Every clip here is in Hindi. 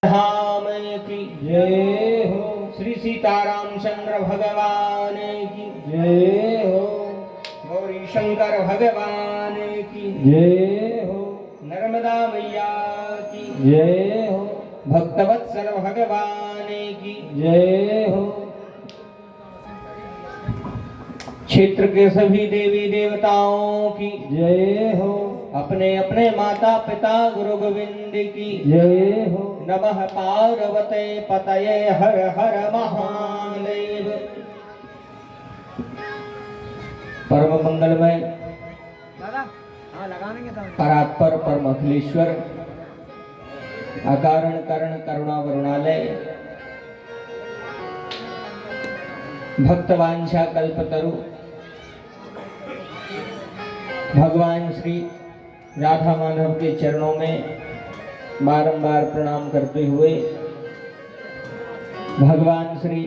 धाम की जय हो। श्री सीतारामचंद्र भगवान की जय हो। गौरी शंकर भगवान की जय हो। नर्मदा मैया की जय हो। भक्तवत्सल भगवान की जय हो। क्षेत्र के सभी देवी देवताओं की जय हो। अपने अपने माता पिता गुरु गोविंद की जय हो। नमः पार्वते पतये हर हर महादेव। परम मंगलमय परात्पर परम अखिलेश्वर अकारण करण करुणा वरुणालय भक्तवांछा कल्पतरु भगवान श्री राधा माधव के चरणों में बारंबार प्रणाम करते हुए भगवान श्री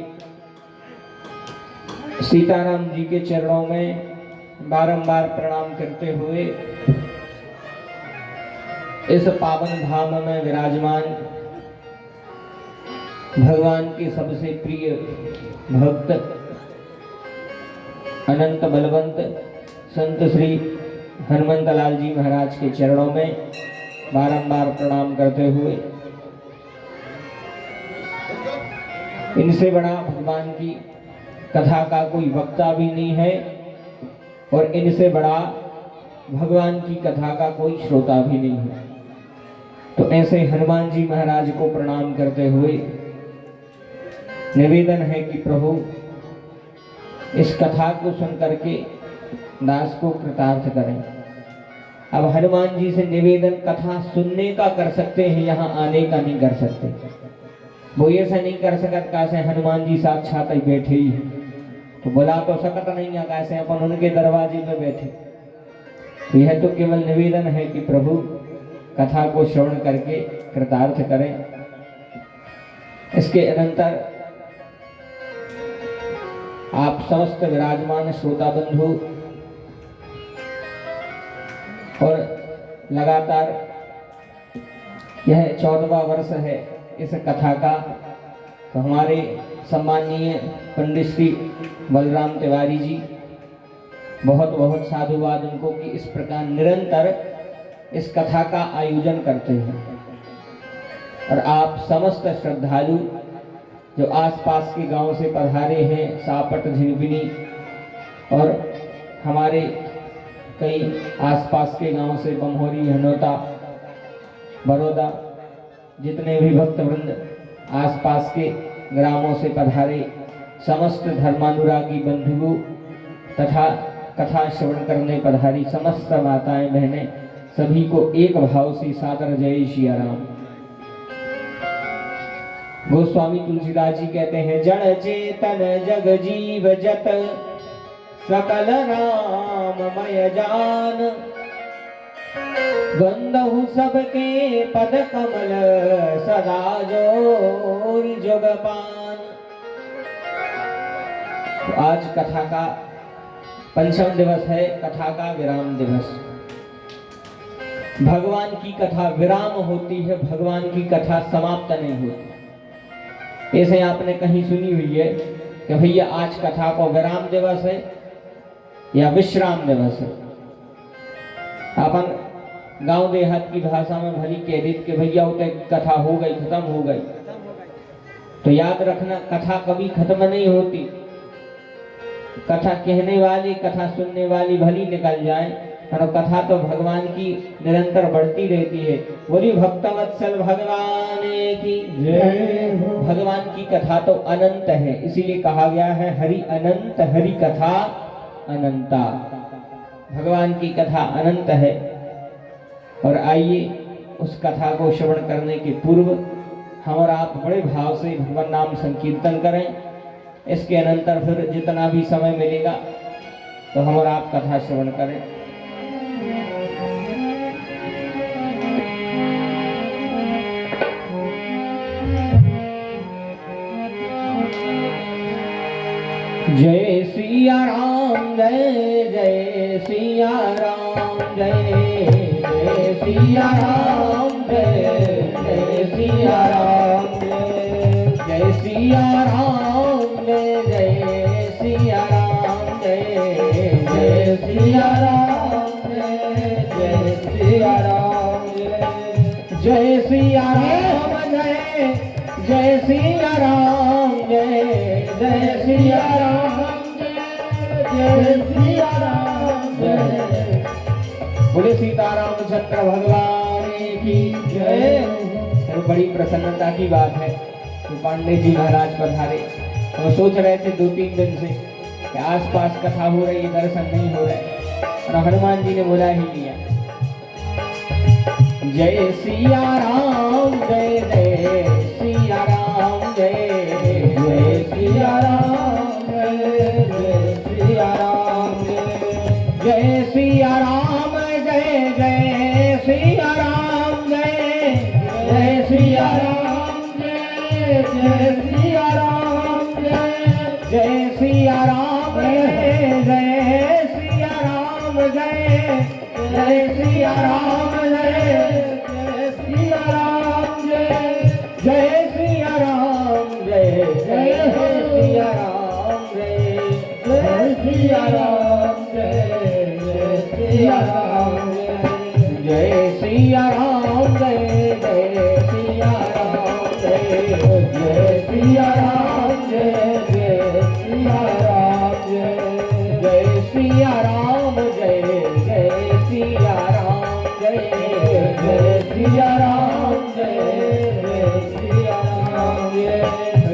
सीताराम जी के चरणों में बारंबार प्रणाम करते हुए इस पावन धाम में विराजमान भगवान के सबसे प्रिय भक्त अनंत बलवंत संत श्री हनुमंत लाल जी महाराज के चरणों में बारंबार प्रणाम करते हुए इनसे बड़ा भगवान की कथा का कोई वक्ता भी नहीं है और इनसे बड़ा भगवान की कथा का कोई श्रोता भी नहीं है। तो ऐसे हनुमान जी महाराज को प्रणाम करते हुए निवेदन है कि प्रभु इस कथा को सुन करके दास को कृतार्थ करें। अब हनुमान जी से निवेदन कथा सुनने का कर सकते हैं, यहाँ आने का नहीं कर सकते। वो ऐसा नहीं कर सकत कैसे हनुमान जी साक्षात ही बैठे ही तो बुला तो सकत नहीं है कैसे अपन उनके दरवाजे पे बैठे। तो यह तो केवल निवेदन है कि प्रभु कथा को श्रवण करके कृतार्थ करें। इसके अनंतर आप समस्त विराजमान श्रोता बंधु और लगातार यह 14वां वर्ष है इस कथा का। तो हमारे सम्माननीय पंडित श्री बलराम तिवारी जी बहुत बहुत साधुवाद उनको कि इस प्रकार निरंतर इस कथा का आयोजन करते हैं। और आप समस्त श्रद्धालु जो आसपास के गांव से पधारे हैं, सापट झिनबिनी और हमारे कई आसपास के गांव से बमहोरी हनोता बड़ौदा जितने भी भक्तवृंद आसपास के ग्रामों से पधारे समस्त धर्मानुरागी बंधुओं तथा कथा श्रवण करने पधारी समस्त माताएं बहनें सभी को एक भाव से सादर जय सिया राम। गोस्वामी तुलसीदास जी कहते हैं जड़ चेतन जग जीव जत सकल नाममय जान गंधहु सबके पद कमल सदा जोर जुगपान। तो आज कथा का पंचम दिवस है, कथा का विराम दिवस। भगवान की कथा विराम होती है, भगवान की कथा समाप्त नहीं होती। ऐसे आपने कहीं सुनी हुई है कि भैया आज कथा को विराम दिवस है या विश्राम दिवस है। अपन गांव देहात की भाषा में भली कह देते कि भैया उते कथा हो गई, खत्म हो गई। तो याद रखना कथा कभी खत्म नहीं होती। कथा कहने वाली कथा सुनने वाली भली निकल जाए और कथा तो भगवान की निरंतर बढ़ती रहती है। बोली भक्तवत्सल भगवान की जय। भगवान की कथा तो अनंत है, इसीलिए कहा गया है हरि अनंत हरि कथा अनंता। भगवान की कथा अनंत है। और आइए उस कथा को श्रवण करने के पूर्व हम और आप बड़े भाव से भगवान नाम संकीर्तन करें। इसके अनंतर फिर जितना भी समय मिलेगा तो हम और आप कथा श्रवण करें। जय सिया राम जय जय सिया राम जय जय सिया राम जय जय सिया राम। सिया राम जय जय सिया राम जय जय सिया राम जय जय सिया राम जय सिया राम जय जय सिया राम जय जय सिया राम जय सिया राम जय। बोले सीतारामचंद्र भगवान की जय। तो बड़ी प्रसन्नता की बात है तो पांडे जी महाराज पधारे। तो सोच रहे थे 2-3 दिन से कि आसपास कथा हो रही है, दर्शन नहीं हो रहे, और हनुमान जी ने बुला ही लिया। जय सिया राम जय जय सिया राम जय जय सिया राम जय जय सिया राम जय सिया राम जय जय सिया राम जय जय सिया राम जय जय सिया राम जय सिया राम जय जय सिया राम जय जय सिया राम जय सिया राम जय सिया राम जय जय सिया राम जय सिया राम जय सिया राम जय सिया राम जय जय सिया राम जय सिया राम जय सिया राम जय सिया राम जय जय सिया राम जय सिया राम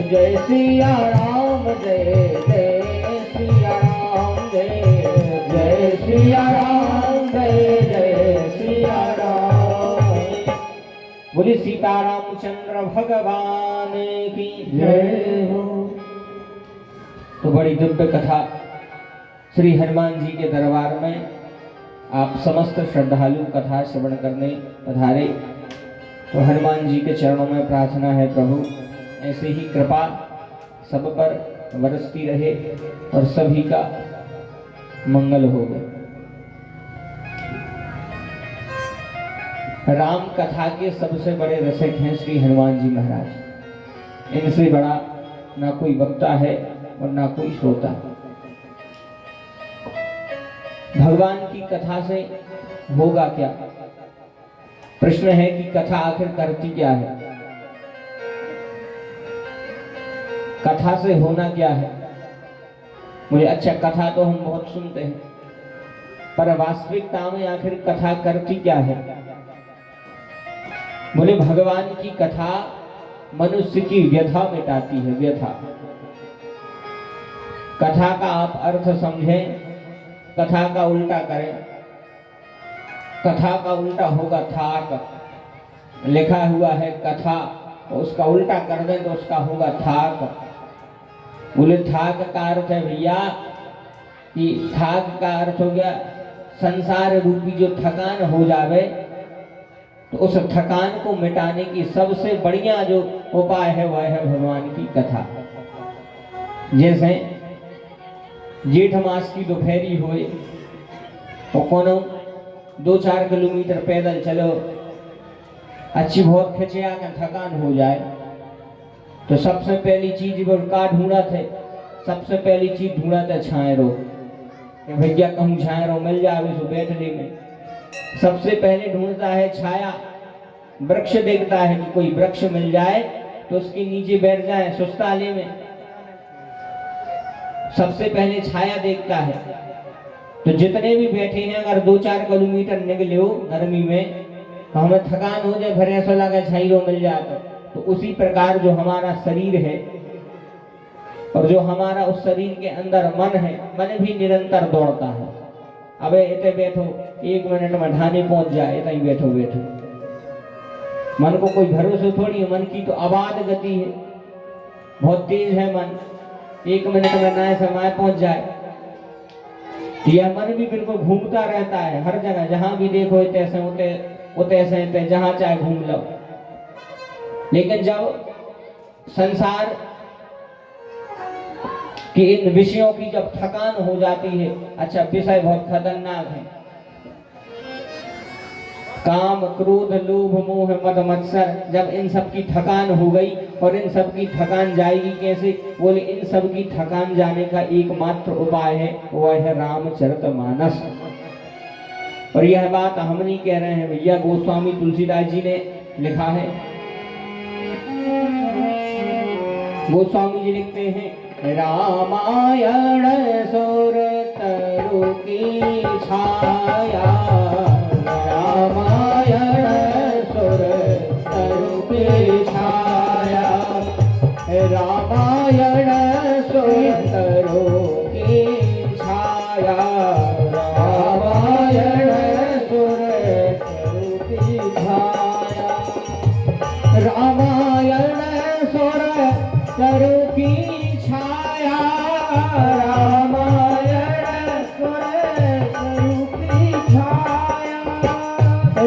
जय सिया राम जय सिया राम जय जय सिया राम जय सिया राम जय सिया राम। बोले सीतारामचंद्र भगवान की जय हो। तो बड़ी दिव्य कथा श्री हनुमान जी के दरबार में आप समस्त श्रद्धालु कथा श्रवण करने पधारे। तो हनुमान जी के चरणों में प्रार्थना है, प्रभु ऐसे ही कृपा सब पर बरसती रहे और सभी का मंगल हो गए। राम कथा के सबसे बड़े रसिक हैं श्री हनुमान जी महाराज। इनसे बड़ा ना कोई वक्ता है और ना कोई श्रोता। भगवान की कथा से होगा क्या? प्रश्न है कि कथा आखिर करती क्या है, कथा से होना क्या है। मुझे अच्छा, कथा तो हम बहुत सुनते हैं, पर वास्तविकता में आखिर कथा करती क्या है? बोले भगवान की कथा मनुष्य की व्यथा मिटाती है। व्यथा, कथा का आप अर्थ समझें, कथा का उल्टा करें, कथा का उल्टा होगा थाक। लिखा हुआ है कथा, उसका उल्टा कर दें तो उसका होगा थाक। बोले थाक का अर्थ है भैया कि थाक का अर्थ हो गया संसार रूपी जो थकान हो जावे, तो उस थकान को मिटाने की सबसे बढ़िया जो उपाय है वह है भगवान की कथा। जैसे जेठ मास की दोपहरी होए तो कोनो 2-4 किलोमीटर पैदल चलो, अच्छी बहुत खिंचिया का थकान हो जाए, तो सबसे पहली चीज वो का ढूंढा थे, सबसे पहली चीज ढूंढा था छायरो, कि भैया कहूँ छायरो मिल जाए तो बैठने में। सबसे पहले ढूंढता है छाया, वृक्ष देखता है कि कोई वृक्ष मिल जाए तो उसके नीचे बैठ जाए सुस्ताले में। सबसे पहले छाया देखता है। तो जितने भी बैठे हैं अगर 2-4 किलोमीटर निकले हो गर्मी में तो हमें थकान हो जाए, फिर ऐसा लगा छायरो मिल जाए। तो उसी प्रकार जो हमारा शरीर है और जो हमारा उस शरीर के अंदर मन है, मन भी निरंतर दौड़ता है। अबे इतने बैठो 1 मिनट में ढाने पहुंच जाए, इतना ही बैठो बैठो। मन को कोई भरोसे थोड़ी है, मन की तो आबाद गति है, बहुत तेज है मन। 1 मिनट में नए समय पहुंच जाए। यह मन भी बिल्कुल घूमता रहता है हर जगह, जहां भी देखो तैसे होते जहां चाहे घूम लो। लेकिन जब संसार कि इन विषयों की जब थकान हो जाती है, अच्छा विषय बहुत खतरनाक है, काम क्रोध लोभ मोह मद मत्सर, जब इन सब की थकान हो गई और इन सब की थकान जाएगी कैसे? बोले इन सब की थकान जाने का एकमात्र उपाय है, वह है रामचरितमानस। और यह बात हम नहीं कह रहे हैं भैया, गोस्वामी तुलसीदास जी ने लिखा है। गोस्वामी जी लिखते हैं, रामायण सुर तरु की छाया, रामायण सुर तरु की छाया, रामायण सुर तरु की छाया, रामायण सुर तरु की छाया, रामायण सुर तरु की छाया, रामायण सुर तरु की छाया,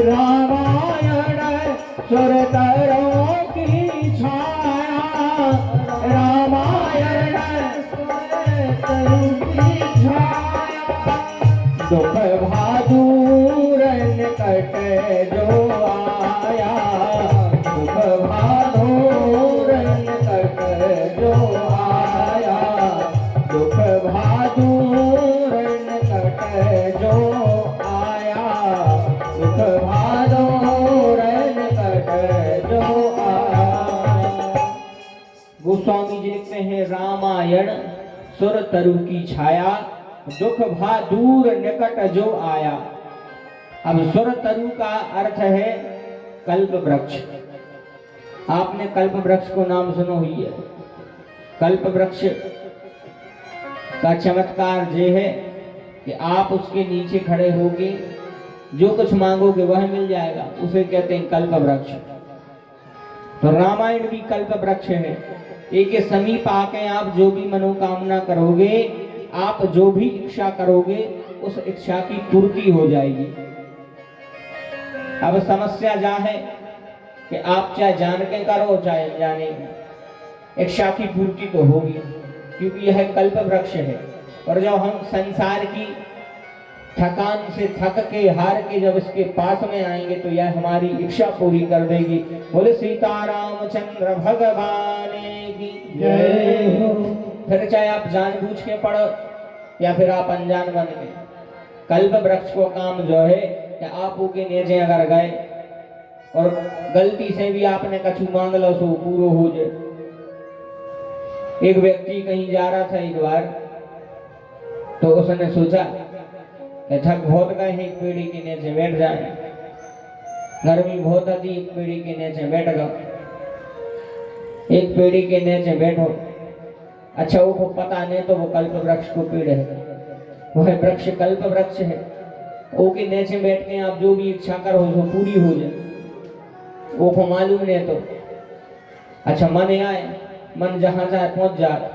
रामायण सुर तरु की छाया, रामायण सुर तरु की छाया, दुख भादुर निकट जो आया, दुख भादुर निकट जो आया, दुख भादुर निकट जो आया, दुख भादुर निकट जो आया। गोस्वामी जी लिखते हैं, रामायण सुर तरु की छाया, दुख भा दूर निकट जो आया। अब सुर तरु का अर्थ है कल्प वृक्ष। आपने कल्प वृक्ष को नाम सुनो ही है। कल्प वृक्ष का चमत्कार ये है कि आप उसके नीचे खड़े होके जो कुछ मांगोगे वह मिल जाएगा, उसे कहते हैं कल्प वृक्ष। तो रामायण भी कल्प वृक्ष है। एक के समीप आके आप जो भी मनोकामना करोगे, आप जो भी इच्छा करोगे, उस इच्छा की पूर्ति हो जाएगी। अब समस्या जा है कि आप चाहे जान के करो चाहे अनजाने, इच्छा की पूर्ति तो होगी, क्योंकि यह कल्प वृक्ष है। और जब हम संसार की थकान से थक के हार के जब इसके पास में आएंगे तो यह हमारी इच्छा पूरी कर देगी। बोले सीतारामचंद्र भगवान की जय हो। फिर चाहे आप जानबूझ के पढ़ो या फिर आप अनजान बन के, कल्प वृक्ष को काम जो है कि आप के नीचे अगर गए और गलती से भी आपने कछु मांग लो सो पूरा हो जाए। एक व्यक्ति कहीं जा रहा था एक बार, तो उसने सोचा कि थक बहुत गए हैं, एक पेड़ी के नीचे बैठ जाए। गर्मी बहुत थी, एक पेड़ी के नीचे बैठ गया। एक पेड़ी के नीचे बैठो, अच्छा वो पता नहीं तो वो कल्प वृक्ष को पेड़ है, वह वृक्ष कल्प वृक्ष है। वो के नीचे बैठ के आप जो भी इच्छा करो वो पूरी हो जाए। वो को मालूम नहीं तो अच्छा मन आए, मन जहां जाए पहुंच जाए।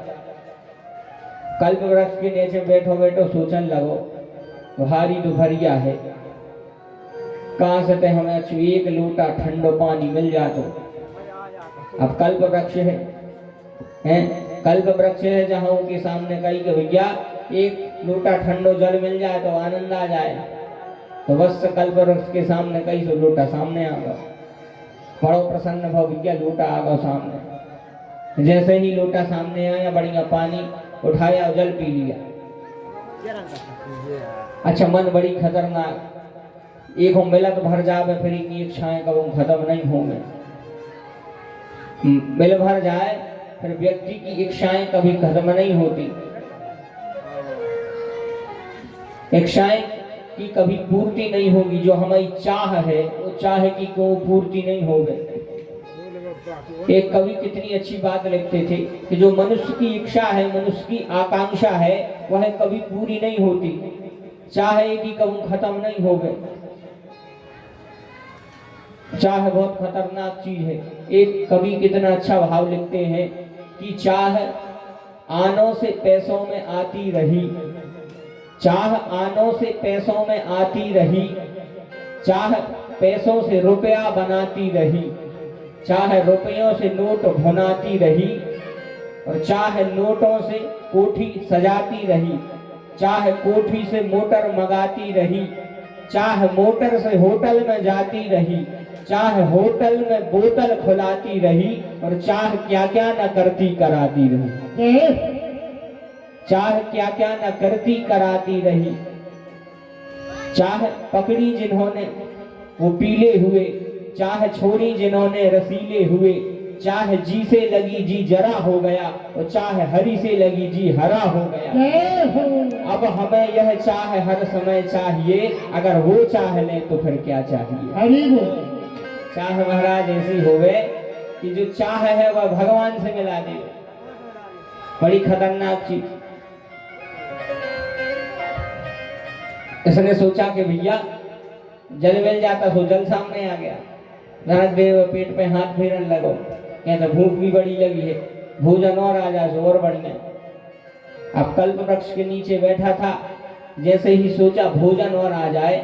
कल्प वृक्ष के नीचे बैठो बैठो सोचन लगो, भारी दोपहरिया है, कहां से ते हमें अच्छी एक लोटा ठंडो पानी मिल जातो। अब कल्प वृक्ष है कल्प वृक्ष है, जहां उनके सामने कही कि भैया एक लोटा ठंडो जल मिल जाए तो आनंद आ जाए। तो बस कल्प वृक्ष के सामने कई सो लोटा सामने आ गया, बड़ो प्रसन्न भाव, भैया लोटा आ गया सामने। जैसे ही लोटा सामने आया, बढ़िया पानी उठाया और जल पी लिया। अच्छा मन बड़ी खतरनाक, एक मिला तो भर जावे, फिर इतनी इच्छाएं कब खत्म नहीं होंगे। मिल भर जाए फिर व्यक्ति की इच्छाएं कभी खत्म नहीं होती, इच्छाएं की कभी पूर्ति नहीं होगी। जो हमारी चाह है वो चाह की को पूर्ति नहीं होगी। एक कवि कितनी अच्छी बात लिखते थे कि जो मनुष्य की इच्छा है, मनुष्य की आकांक्षा है, वह कभी पूरी नहीं होती, चाहे कि कभी खत्म नहीं हो गए। चाह बहुत खतरनाक चीज है। एक कवि कितना अच्छा भाव लिखते हैं कि चाह आनों से पैसों में आती रही, चाह आनों से पैसों में आती रही, चाह पैसों से रुपया बनाती रही, चाहे रुपयों से नोट भुनाती रही, और चाहे नोटों से कोठी सजाती रही, चाहे कोठी से मोटर मंगाती रही, चाहे मोटर से होटल में जाती रही, चाहे होटल में बोतल खुलाती रही और चाहे क्या क्या न करती कराती रही, चाहे क्या क्या न करती कराती रही। चाहे पकड़ी जिन्होंने वो पीले हुए, चाहे छोड़ी जिन्होंने रसीले हुए, चाहे जी से लगी जी जरा हो गया और चाहे हरी से लगी जी हरा हो गया। अब हमें यह चाह हर समय चाहिए, अगर वो चाह ले तो फिर क्या चाहिए। चाह महाराज ऐसी होवे कि जो चाह है वह भगवान से मिला दे, बड़ी खतरनाक चीज। इसने सोचा कि भैया जल मिल जाता तो जल सामने आ गया, नारद देव पेट पे हाथ फेरने लगो, कहते भूख भी बड़ी लगी है, भोजन और आ जाए और बढ़िया। अब कल्प वृक्ष के नीचे बैठा था, जैसे ही सोचा भोजन और आ जाए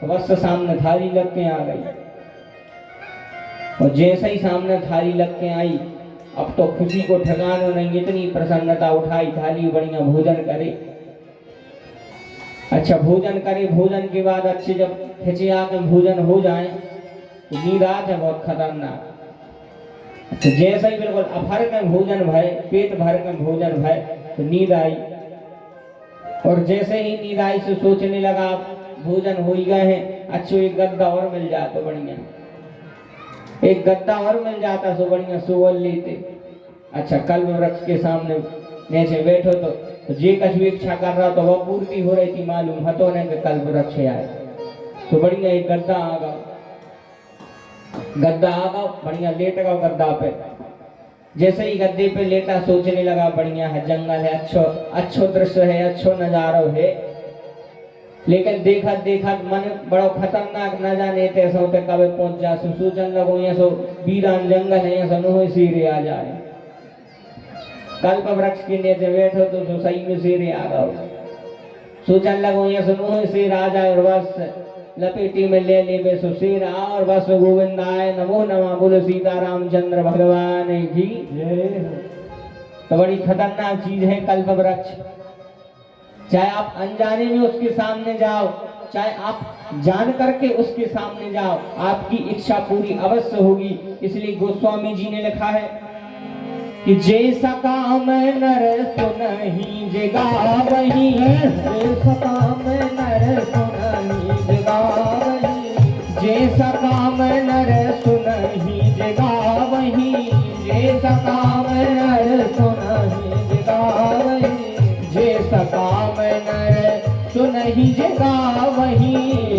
तो बस सामने थाली लग के आ गई, और जैसे ही सामने थाली लग के आई अब तो खुशी को ठिकाना नहीं, इतनी प्रसन्नता उठाई, थाली बढ़िया भोजन करे। अच्छा भोजन करे, भोजन के बाद अच्छे जब खिचिया के भोजन हो जाए तो नींद आती है बहुत खतरनाक। तो जैसे ही बिल्कुल अभर के भोजन भय, पेट भर के भोजन भय तो नींद आई, और जैसे ही नींद आई से सोचने लगा भोजन हो ही गए हैं, अच्छो एक गद्दा और मिल जाए तो बढ़िया, एक गद्दा और मिल जाता तो बढ़िया सोवल लेते। अच्छा कल्प वृक्ष के सामने नीचे बैठो तो जे कछु इच्छा कर रहा तो वह पूर्ति हो रही थी, मालूम हतो ने कि कल्प वृक्ष आए तो बढ़िया एक गद्दा आ गया, गद्दा आ गया बढ़िया लेट गया गद्दा पे। जैसे ही गद्दे पे लेटा सोचने लगा बढ़िया है, जंगल है, अच्छो दृश्य है, अच्छो नजारा है, लेकिन देखत देखत मन बड़ो खतरनाक न जाने तैसे होते कब पहुंच जा, सोचन लगो यहाँ सो वीरान जंगल है, यहाँ से शेरे आ जाए। कल्प वृक्ष के नीचे बैठो तो सही में शेरे आ गए, सोचन लगो यहाँ से शेर आ जाए और बस लपेटी में ले ले बे शेर आ और बस गोविंद आए नमो नमः बोलो सीता रामचंद्र भगवान की। तो बड़ी खतरनाक चीज है कल्प वृक्ष, चाहे आप अनजाने में उसके सामने जाओ, चाहे आप जान करके उसके सामने जाओ, आपकी इच्छा पूरी अवश्य होगी। इसलिए गोस्वामी जी ने लिखा है कि जैसा काम नर सुनहि जगावहि, जैसा काम नर सुनहि जगावहि, जैसा काम नर सुनहि जगावहि, जैसा काम नर सुनहि जगावहि, जैसा काम नर सुनहि जगावहि,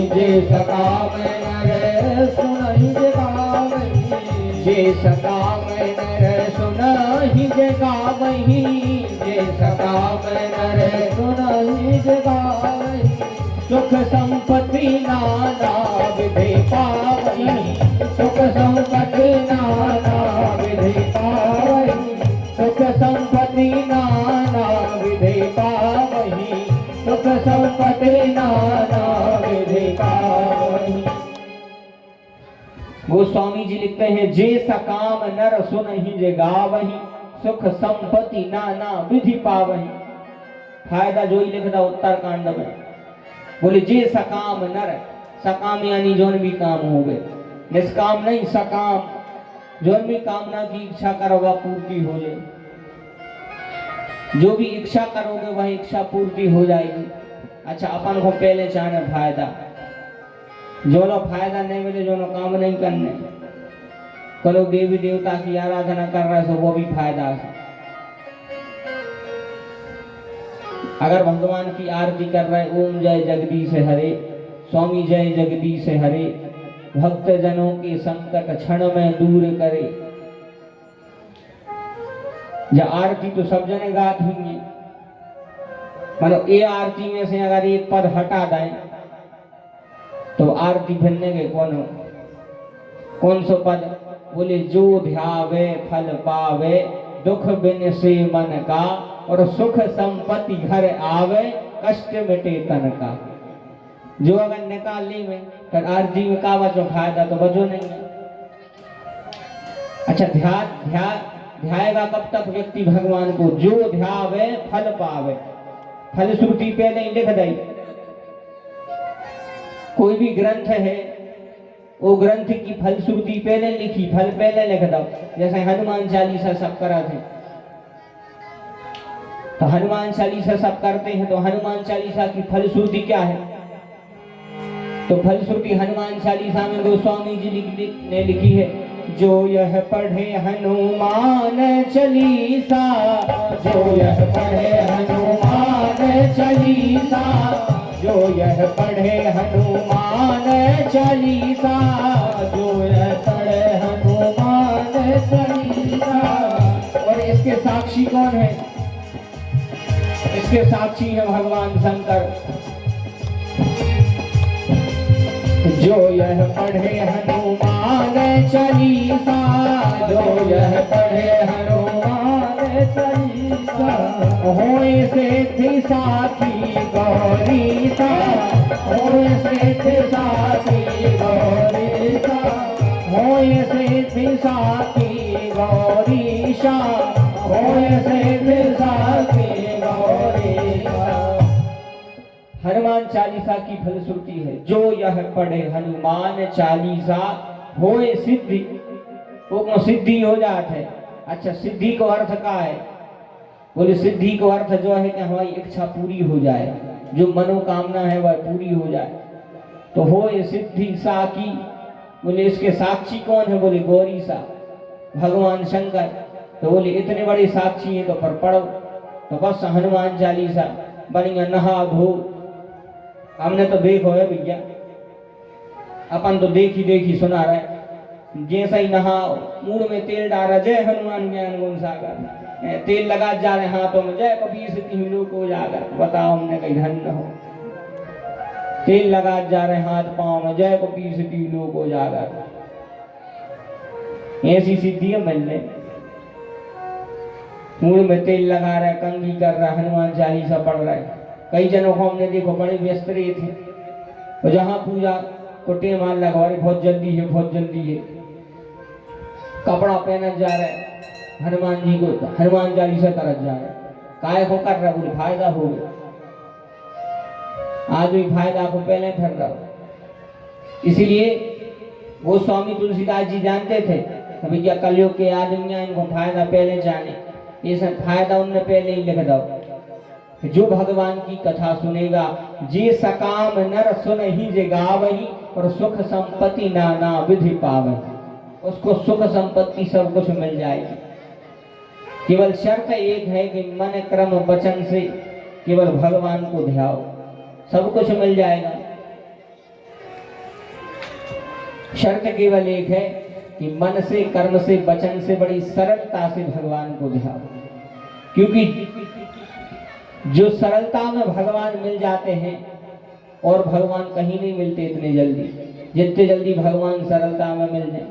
जैसा काम नर सुनहि जगावहि, जैसा काम नर सुनहि जगावहि, जैसा काम नर सुनहि जगावहि, सुख संपत्ति नाना विधि पावहि, सुख संपत्ति नाना विधि पावहि, सुख संपत्ति नाना विधि पावहि, सुख संपत्ति नाना विधि पावहि। गोस्वामी जी लिखते हैं जैसा काम नर सुनहि जगावहि, सुख संपत्ति नाना विधि पावहि। फायदा जो ही लिखता उत्तरकांड में, बोले जे सकाम नर, सकाम यानी जोन भी काम हो गए, निष्काम नहीं सकाम, जोन भी कामना की इच्छा करो वह पूर्ति हो जाए, जो भी इच्छा करोगे वह इच्छा पूर्ति हो जाएगी। अच्छा अपन को पहले चाहना फायदा, जो लोग फायदा नहीं मिले, जो लोग काम नहीं करने, तो लोग देवी देवता की आराधना कर रहे हैं वो भी फायदा है। अगर भगवान की आरती कर रहे ओम जय जगदीश हरे, स्वामी जय जगदीश हरे, भक्त जनों के संकट क्षण में दूर करे, जब आरती तो सब जने गात होंगे, मतलब ये आरती में से अगर एक पद हटा दें तो आरती भिन्ने के कौन सो पद, बोले जो ध्यावे फल पावे, दुख बिन से मन का, और सुख संपत्ति घर आवे, कष्ट मिटे तन का। जो अगर निकाल ली में तो आरती में का बचो फायदा तो बचो नहीं है। अच्छा ध्याएगा कब तक व्यक्ति भगवान को, जो ध्यावे फल पावे, फल श्रुति पे नहीं लिख दई। कोई भी ग्रंथ है वो ग्रंथ की फलश्रुति पहले लिखी, फल पहले लिख दो। जैसे हनुमान चालीसा सब करा थे, तो हनुमान चालीसा सब करते हैं, तो हनुमान चालीसा की फलश्रुति क्या है? तो फलश्रुति हनुमान चालीसा में गोस्वामी जी ने लिखी है, जो यह पढ़े हनुमान चालीसा, जो यह पढ़े हनुमान चालीसा, जो यह पढ़े हनुमान चालीसा, जो यह पढ़े हनुमान चालीसा। और इसके साक्षी कौन है? इसके साक्षी है भगवान शंकर। जो यह पढ़े हनुमान चालीसा, जो यह पढ़े हनुमान चालीसा, होए सिद्धि साखी गौरीसा, होए सिद्धि साखी गौरीसा, होए सिद्धि साखी गौरीशा, होए सिद्धि साखी गौरीशा। हनुमान चालीसा की फलश्रुति है, जो यह पढ़े हनुमान चालीसा होए सिद्धि। वो सिद्धि हो जात है। अच्छा, सिद्धि को अर्थ का है? बोले सिद्धि को अर्थ जो है कि हमारी इच्छा पूरी हो जाए, जो मनोकामना है वह पूरी हो जाए। तो होए सिद्धि सा की, बोले इसके साक्षी कौन है? बोले गौरी सा, भगवान शंकर। तो बोले इतने बड़े साक्षी हैं तो पर पढ़ो। तो बस हनुमान चालीसा बढ़िया नहा धो। हमने तो देखो है भैया, अपन तो देखी सुना रहे। जैसे ही नहा मुंह में तेल डाला, जय हनुमान ज्ञान गुण सागर, तेल लगा जा रहे हाथों में, जय कबीर से तीन लोग को जाकर। बताओ हमने कहीं धन्य हो। तेल लगा जा रहे हाथ पांव में, जय कबीर से तीन लोग को जाकर। ऐसी सिद्धि मिलने। मुंह में तेल लगा रहा है, कंघी कर रहा, हनुमान चालीसा पढ़ रहा है। कई जनों को हमने देखो बड़े व्यस्त रहे थे, और जहां पूजा को टेम लगा रहे, बहुत जल्दी है, बहुत जल्दी है। कपड़ा पहना जा रहा है, हनुमान जी को हनुमान चालीसा करत जा रहा है। काय को कर रहा? बोले फायदा हो गया। आदमी फायदा को पहले कर रहा। इसीलिए वो स्वामी तुलसीदास जी जानते थे भैया कलयुग के आदमी इनको फायदा पहले जाने, ये सब फायदा उनने पहले ही लिख दो। जो भगवान की कथा सुनेगा, जे सकाम नर सुन ही जे गावही, और सुख संपत्ति नाना विधि पावही। उसको सुख संपत्ति सब कुछ मिल जाएगी। केवल शर्त एक है कि मन क्रम वचन से केवल भगवान को ध्याओ, सब कुछ मिल जाएगा। शर्त केवल एक है कि मन से, कर्म से, वचन से बड़ी सरलता से भगवान को ध्याओ। क्योंकि जो सरलता में भगवान मिल जाते हैं, और भगवान कहीं नहीं मिलते इतने जल्दी, जितने जल्दी भगवान सरलता में मिल जाए।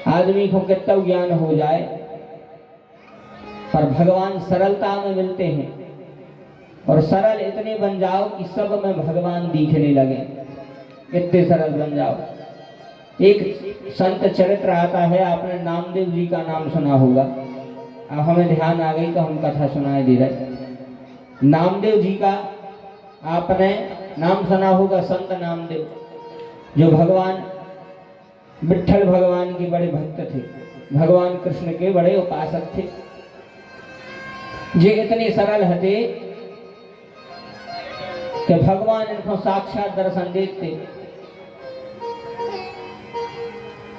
आदमी को कितना ज्ञान हो जाए, पर भगवान सरलता में मिलते हैं। और सरल इतने बन जाओ कि सब में भगवान दिखने लगे, इतने सरल बन जाओ। एक संत चरित्र आता है, आपने नामदेव जी का नाम सुना होगा। अब हमें ध्यान आ गई तो हम कथा सुनाए दे रहे। नामदेव जी का आपने नाम सुना होगा, संत नामदेव, जो भगवान विठल भगवान के बड़े भक्त थे, भगवान कृष्ण के बड़े उपासक थे। जे इतने सरल हते कि भगवान इनको साक्षात दर्शन देते।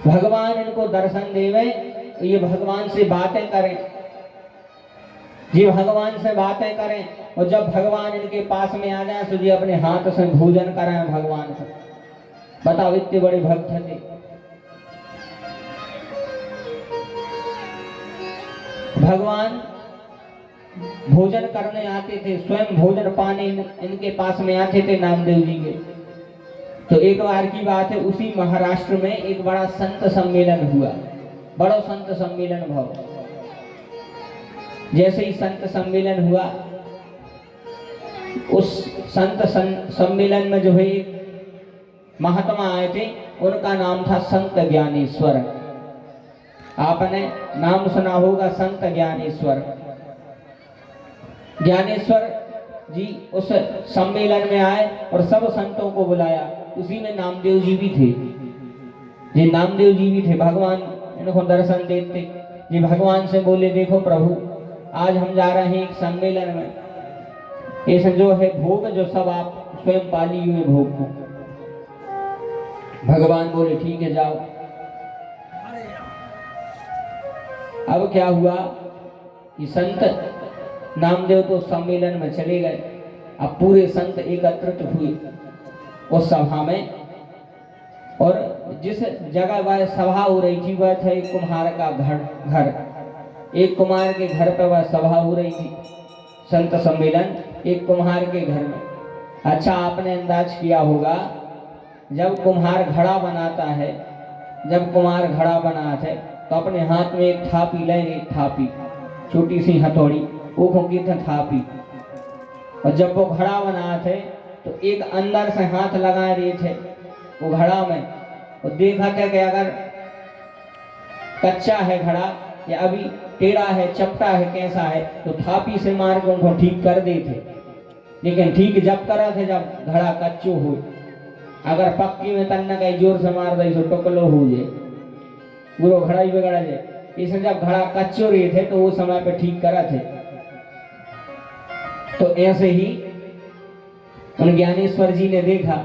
भगवान इनको दर्शन देवे, ये भगवान से बातें करें, ये भगवान से बातें करें। और जब भगवान इनके पास में आ जाए तो ये अपने हाथ से भोजन कराएं भगवान को। बताओ, इतने बड़े भक्त थे। भगवान भोजन करने आते थे, स्वयं भोजन पाने इनके पास में आते थे नामदेव जी के। तो एक बार की बात है, उसी महाराष्ट्र में एक बड़ा संत सम्मेलन हुआ, बड़ा संत सम्मेलन भाव। जैसे ही संत सम्मेलन हुआ, उस संत सम्मेलन में जो है महात्मा आए थे, उनका नाम था संत ज्ञानेश्वर। आपने नाम सुना होगा, संत ज्ञानेश्वर। ज्ञानेश्वर जी उस सम्मेलन में आए और सब संतों को बुलाया। उसी में नामदेव जी भी थे। ये नामदेव जी भी थे, भगवान इनको दर्शन देते। ये भगवान से बोले देखो प्रभु, आज हम जा रहे हैं एक सम्मेलन में, ऐसे जो है भोग जो सब आप स्वयं पाली हुए भोग को। भगवान बोले ठीक है जाओ। अब क्या हुआ कि संत नामदेव तो सम्मेलन में चले गए। अब पूरे संत एकत्रित हुए उस सभा में, और जिस जगह वह सभा हो रही थी वह था एक कुम्हार का घर। एक कुम्हार के घर पर वह सभा हो रही थी, संत सम्मेलन एक कुम्हार के घर में। अच्छा, आपने अंदाज किया होगा जब कुम्हार घड़ा बनाता है, जब कुम्हार घड़ा बनाते तो अपने हाथ में एक थापी ले, एक थापी छोटी सी हथौड़ी वो खोकी था थापी, और जब वो घड़ा बनाते तो एक अंदर से हाथ लगा रहे थे वो घड़ा में, और देखा था कि अगर कच्चा है घड़ा या अभी टेढ़ा है चपटा है कैसा है, तो थापी से मार के उनको ठीक कर देते। लेकिन ठीक जब करा थे जब घड़ा कच्चो हो, अगर पक्की में तन्ना कहीं जोर से मार दे तो टुकलो हो जाए, पूरा घड़ा ही बिगड़ जाए। इसमें जब घड़ा कच्चो रहे थे तो वो समय पे ठीक करा थे। तो ऐसे ही उन ज्ञानेश्वर जी ने देखा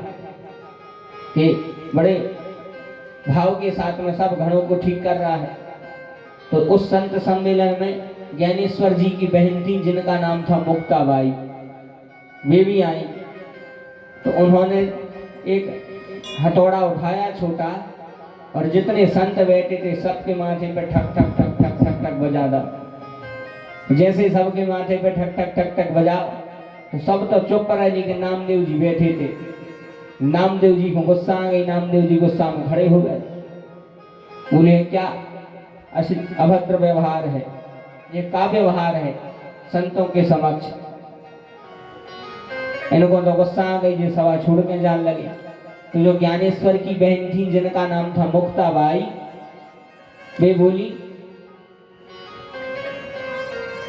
कि बड़े भाव के साथ में सब घड़ों को ठीक कर रहा है। तो उस संत सम्मेलन में ज्ञानेश्वर जी की बहन थी जिनका नाम था मुक्ताबाई, वे भी आई। तो उन्होंने एक हथौड़ा उठाया छोटा, और जितने संत बैठे थे सबके माथे पे ठक ठक ठक ठक ठक ठक बजा दा। जैसे सबके माथे पे ठक ठक ठक ठक बजा तो सब तो चुप रहे, लेकिन नामदेव जी बैठे थे। नामदेव जी को गुस्सा आ गई, नामदेव जी गुस्सा में खड़े हो गए, बोले क्या अभद्र व्यवहार है, ये का व्यवहार है संतों के समक्ष। इनको तो गुस्सा आ गई, जो सभा छोड़ के जान लगे। तो जो ज्ञानेश्वर की बहन थी जिनका नाम था मुक्ताबाई, वे बोली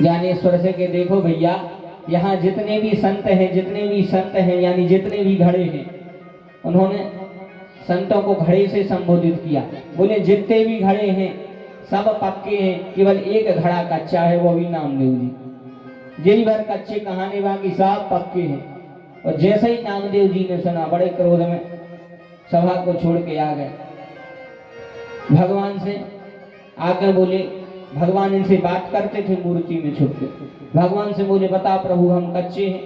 ज्ञानेश्वर से कि देखो भैया, यहाँ जितने भी संत हैं यानी जितने भी घड़े हैं, उन्होंने संतों को घड़े से संबोधित किया। बोले जितने भी घड़े हैं सब पक्के हैं, केवल एक घड़ा कच्चा है, वो भी नामदेव जी। यही भर कच्चे कहानी, बाकी सब पक्के हैं। और जैसे ही नामदेव जी ने सुना, बड़े क्रोध में सभा को छोड़ के आ गए। भगवान से आके बोले, भगवान इनसे बात करते थे मूर्ति में छुप के। भगवान से बोले बता प्रभु, हम कच्चे हैं,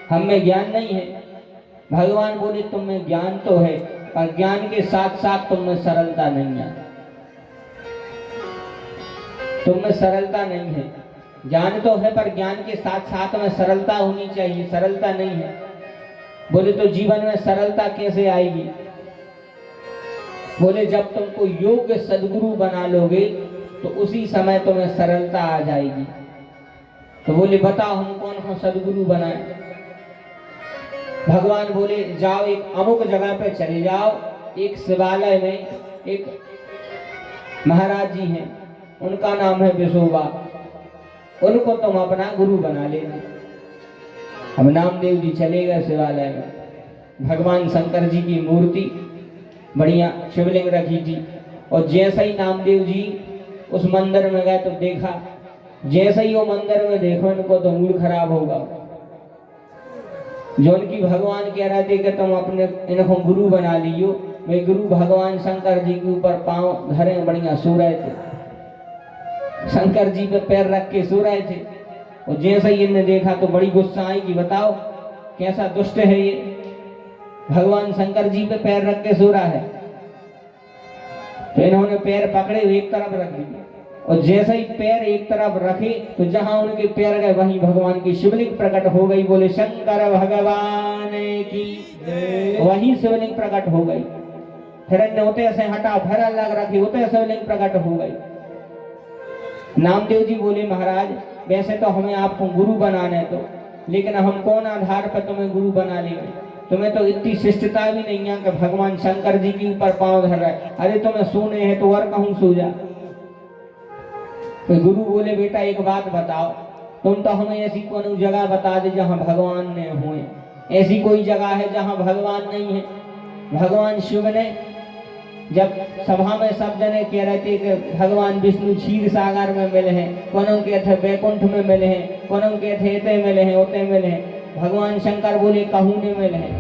हम में ज्ञान नहीं है। भगवान बोले तुम में ज्ञान तो है, पर ज्ञान के साथ साथ तुम में सरलता नहीं है। तुम में सरलता नहीं है, ज्ञान तो है पर ज्ञान के साथ साथ में सरलता होनी चाहिए, सरलता नहीं है। बोले तो जीवन में सरलता कैसे आएगी? बोले जब तुमको योग्य सदगुरु बना लोगे तो उसी समय तुम्हें सरलता आ जाएगी। तो बोले बताओ हम कौन कौन सदगुरु बनाए? भगवान बोले जाओ एक अमुक जगह पे चले जाओ, एक शिवालय में एक महाराज जी हैं, उनका नाम है विशोबा, उनको तुम अपना गुरु बना लेना। अब नामदेव जी चले गए शिवालय में। भगवान शंकर जी की मूर्ति बढ़िया शिवलिंग रखी थी, और जैसे ही नामदेव जी उस मंदिर में गए तो देखा, जैसे ही वो मंदिर में देखो इनको तो मूड खराब होगा। जो उनकी भगवान कह रहे थे कि तुम अपने इनको गुरु बना लियो, वे गुरु भगवान शंकर जी के ऊपर पांव धरे बढ़िया सो रहे थे, शंकर जी पे पैर रख के सो रहे थे। और जैसे ही इन्हें देखा तो बड़ी गुस्सा आई कि बताओ कैसा दुष्ट है ये, भगवान शंकर जी पे पैर रख के सो रहा है। तो इन्होंने पैर पकड़े एक तरफ रख दिए, और जैसे ही पैर एक तरफ रखे तो जहां उनके पैर गए वहीं भगवान की शिवलिंग प्रकट हो गई। बोले शंकर भगवान की, वही शिवलिंग प्रकट हो गई। फिर इन्हें उते से हटा, फिर अलग रखी, उते शिवलिंग प्रकट हो गई। नामदेव जी बोले महाराज वैसे तो हमें आपको गुरु बनाने तो, लेकिन हम कौन आधार पर तुम्हें गुरु बना लेंगे? तुम्हें तो इतनी शिष्टता भी नहीं है कि भगवान शंकर जी के ऊपर पांव धर रहा है। अरे तुम्हें सोने हैं तो और कहूं सो जा। तो गुरु बोले बेटा एक बात बताओ, तुम तो हमें ऐसी कोई जगह बता दे जहां भगवान ने हुए। ऐसी कोई जगह है जहां भगवान नहीं है? भगवान शिव ने जब सभा में सब जने कह रहे थे कि भगवान विष्णु क्षीर सागर में मिले हैं, कोनो के थे वैकुंठ में मिले हैं, कोनो के थे इते मिले हैं, उते मिले हैं। भगवान शंकर बोले कहूँ नहीं मिले हैं।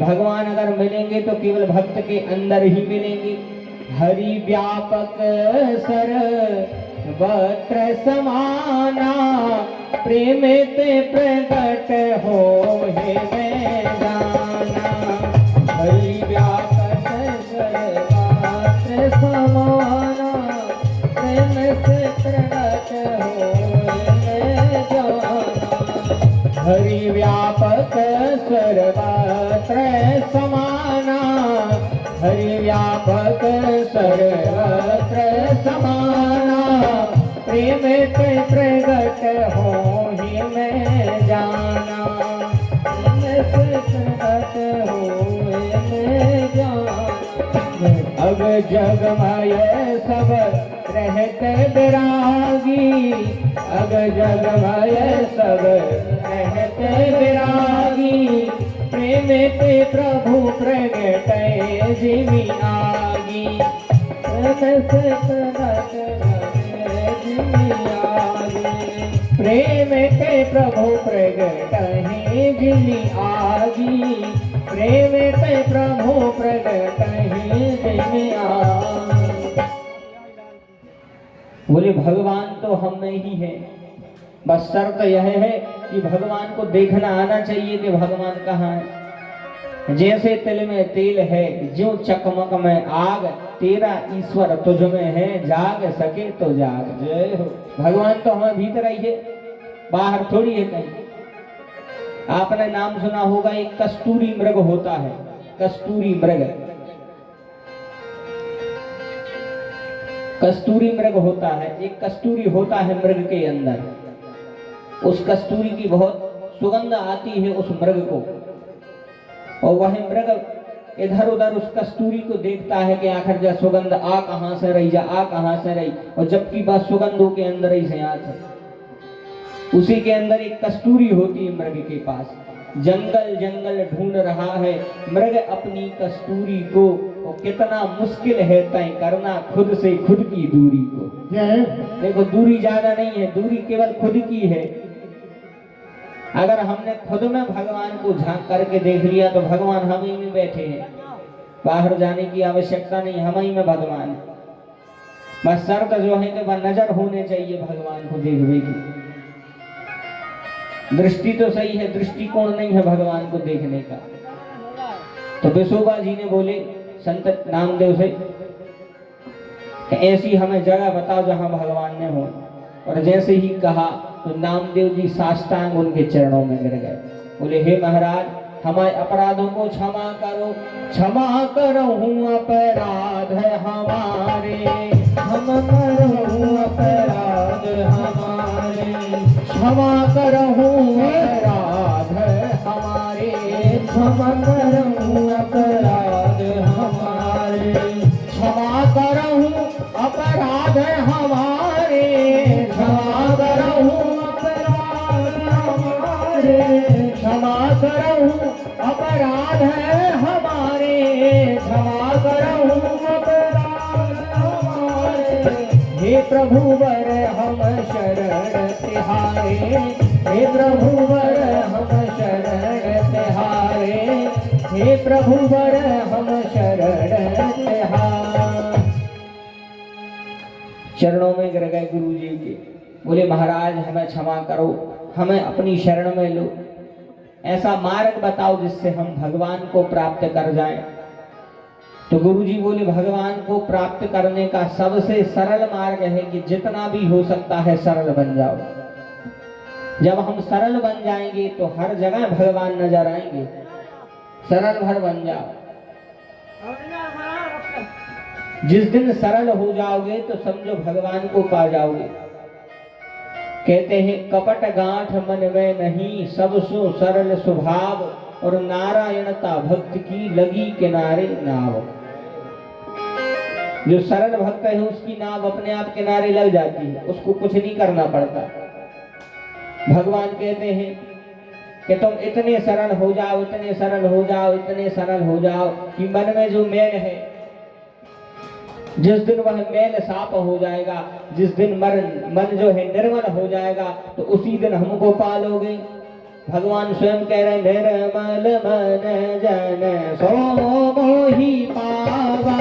भगवान अगर मिलेंगे तो केवल भक्त के अंदर ही मिलेंगे। हरि व्यापक सर वक्र समाना, प्रेम ते प्रकट हो हे मैं जाना। हरि व्यापक सर वक्र समाना, प्रेम से प्रकट हो हे मैं जाना। हरि व्यापक सर्वत्र समाना, हरि व्यापक सर्वत्र समाना, प्रेम से प्रकट हो ही मैं जाना। प्रेम से प्रकट हो मैं जाना। अब जगमय सब रहते विरागी, अब जगमय सब रहते विरागी, प्रेम ते प्रभु प्रगट जिमि आगी। प्रेम से प्रगट जिमि आगी, प्रेम ते प्रभु प्रगट जिमि आगी, प्रेम ते प्रभु प्रगट जिमि आगी। बोले भगवान तो हम में ही है, बस शर्त यह है कि भगवान को देखना आना चाहिए कि भगवान कहाँ है। जैसे तिल में तेल है, ज्यों चकमक में आग, तेरा ईश्वर तुझ में है, जाग सके तो जाग। जय हो। भगवान तो हमें भीतर ही है, बाहर थोड़ी है कहीं। आपने नाम सुना होगा, एक कस्तूरी मृग होता है, कस्तूरी मृग, कस्तूरी मृग होता है। एक कस्तूरी होता है मृग के अंदर, उस कस्तूरी की बहुत सुगंध आती है उस मृग को, और वह मृग इधर उधर उस कस्तूरी को देखता है कि आखिर जा सुगंध आ कहां से रही, जा आ कहां से रही, और जबकि बात सुगंधों के अंदर ही से आती है। उसी के अंदर एक कस्तूरी होती है मृग के पास। जंगल जंगल ढूंढ रहा है मृग अपनी कस्तूरी को, और कितना मुश्किल है तय करना खुद से खुद की दूरी को। देखो दूरी ज्यादा नहीं है, दूरी केवल खुद की है। अगर हमने खुद में भगवान को झांक करके देख लिया तो भगवान हम ही में बैठे हैं, बाहर जाने की आवश्यकता नहीं, हम ही में भगवान है। बस शर्त जो है कि वह नजर होने चाहिए भगवान को देखने की। दृष्टि तो सही है, दृष्टिकोण नहीं है भगवान को देखने का। तो विशोबा जी ने बोले संत नामदेव से कि ऐसी हमें जगह बताओ जहां भगवान ने हो। और जैसे ही कहा तो नामदेव जी साष्टांग उनके चरणों में गिर गए। बोले हे महाराज, हमारे अपराधों को क्षमा करो, क्षमा करो अपराध हमारे, हम करो अपराध हमारे, क्षमा करो अपराध हमारे, क्षमा करो अपराध हमारे, क्षमा करो अपराध हमारे, क्षमा करो अपराध हमारे, क्षमा करो अपराध हमारे, क्षमा करो अपराध हमारे। हे प्रभु वर हम शरण तिहारे, हे प्रभु वर हम शरण तिहारे, हे प्रभु वर हम शरण तिहारे। चरणों में गिर गए गुरु जी के। बोले महाराज हमें क्षमा करो, हमें अपनी शरण में लो, ऐसा मार्ग बताओ जिससे हम भगवान को प्राप्त कर जाएं। तो गुरु जी बोले भगवान को प्राप्त करने का सबसे सरल मार्ग है कि जितना भी हो सकता है सरल बन जाओ। जब हम सरल बन जाएंगे तो हर जगह भगवान नजर आएंगे। सरल भर बन जाओ। जिस दिन सरल हो जाओगे तो समझो भगवान को पा जाओगे। कहते हैं कपट गांठ मन में नहीं, सब सो सरल स्वभाव, और नारायणता भक्त की लगी किनारे नाव। जो सरल भक्त है उसकी नाव अपने आप किनारे लग जाती है, उसको कुछ नहीं करना पड़ता। भगवान कहते हैं कि तुम इतने सरल हो जाओ, इतने सरल हो जाओ, इतने सरल हो जाओ कि मन में जो मैल है जिस दिन वह मैल साफ हो जाएगा, जिस दिन मन जो है निर्मल हो जाएगा, तो उसी दिन हमको पालोगे। भगवान स्वयं कह रहे निर्मल मन जन सो मोहि पावा,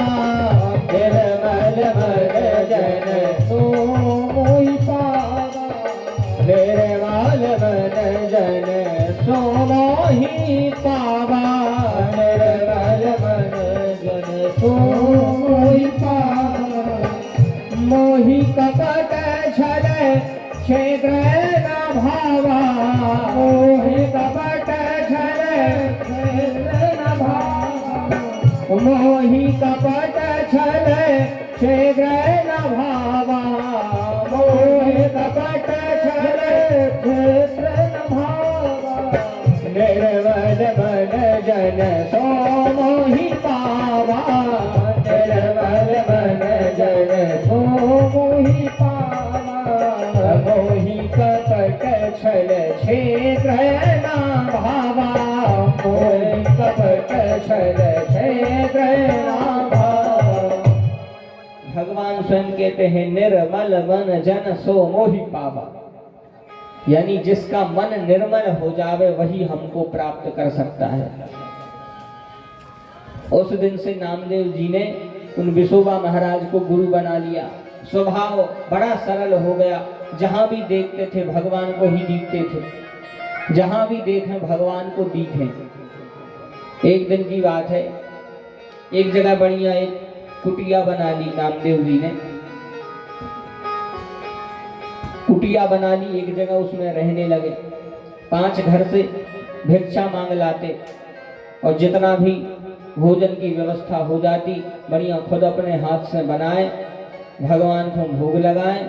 निर्मल मन जन सो मोहि पावा, निर्मल मन जन सो मोहि पावा, निर्मल मन जन सो मोहि पावा। मोहि कपट छल क्षेत्र न भावा, मोहि कपट छल क्षेत्र न भावा, मोहि कपट छल क्षेत्र न भावा, मोहि कपट छल क्षेत्र न भावा, निर्मल मन जन सो मोहि पावा, निर्मल मन जन सो मोहि पावा, मोहि कपट छल क्षेत्र न भावा, मोहि कपट छल क्षेत्र न भावा। भगवान स्वयं कहते हैं निर्मल मन जन सो मोहि पावा, यानी जिसका मन निर्मल हो जावे वही हमको प्राप्त कर सकता है। उस दिन से नामदेव जी ने उन विशोबा महाराज को गुरु बना लिया। स्वभाव बड़ा सरल हो गया, जहां भी देखते थे भगवान को ही दिखते थे, जहां भी देखें भगवान को दिखें। एक दिन की बात है, एक जगह बढ़िया एक कुटिया बना ली नामदेव जी ने, कुटिया बना ली एक जगह, उसमें रहने लगे। 5 घर से भिक्षा मांग लाते और जितना भी भोजन की व्यवस्था हो जाती बढ़िया खुद अपने हाथ से बनाए, भगवान को भोग लगाए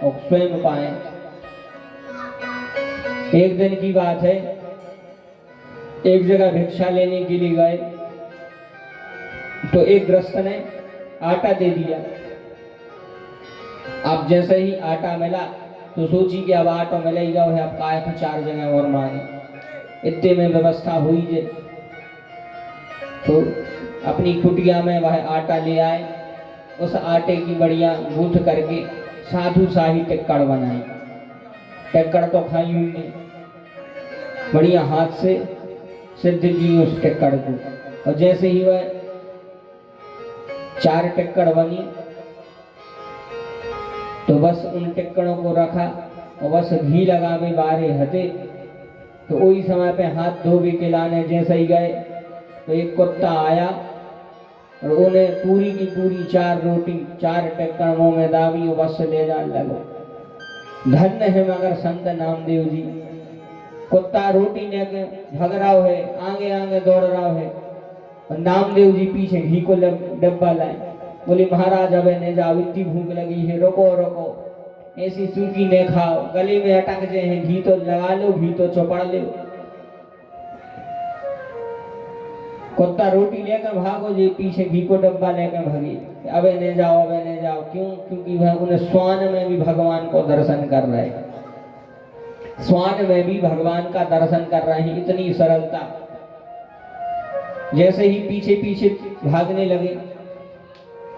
और स्वयं पाए। एक दिन की बात है, एक जगह भिक्षा लेने के लिए गए तो एक गृहस्थ ने आटा दे दिया। अब जैसे ही आटा मिला तो सोची कि अब आटा मिलेगा, वह अब काय को 4 जगह और मांगे, इतने में व्यवस्था हुई जे। तो अपनी कुटिया में वह आटा ले आए, उस आटे की बढ़िया गूंथ करके साधु शाही टिक्कड़ बनाई। टिक्कड़ तो खाई हुई नहीं, बढ़िया हाथ से सिद्ध की उस टिक्कड़ को, और जैसे ही वह 4 टिक्कड़ बनी तो बस उन टिक्कड़ों को रखा और बस घी लगावे बारे हते। तो वही समय पे हाथ धोबे के लाने जैसे ही गए तो एक कुत्ता आया और उन्हें पूरी की पूरी 4 रोटी 4 टिक्कड़ मुंह में दाबी और बस ले जाने लगो। धन्य है मगर संत नामदेव जी। कुत्ता रोटी लेके भग रहा है, आगे आगे दौड़ रहा है, और नामदेव जी पीछे घी को डब्बा लाए। बोले महाराज अब ने जाओ, इतनी भूख लगी है, रोको रोको, ऐसी सूखी ने खाओ, गले में अटक जाए हैं, घी तो लगा लो, घी तो चौपड़ लो। कुत्ता रोटी लेकर भागो जी, पीछे घी को डब्बा लेकर भागी, अब ने जाओ अब ने जाओ। क्यों? क्योंकि वह उन्हें स्वान में भी भगवान को दर्शन कर रहे, स्वान में भी भगवान का दर्शन कर रहे हैं, इतनी सरलता। जैसे ही पीछे पीछे भागने लगे।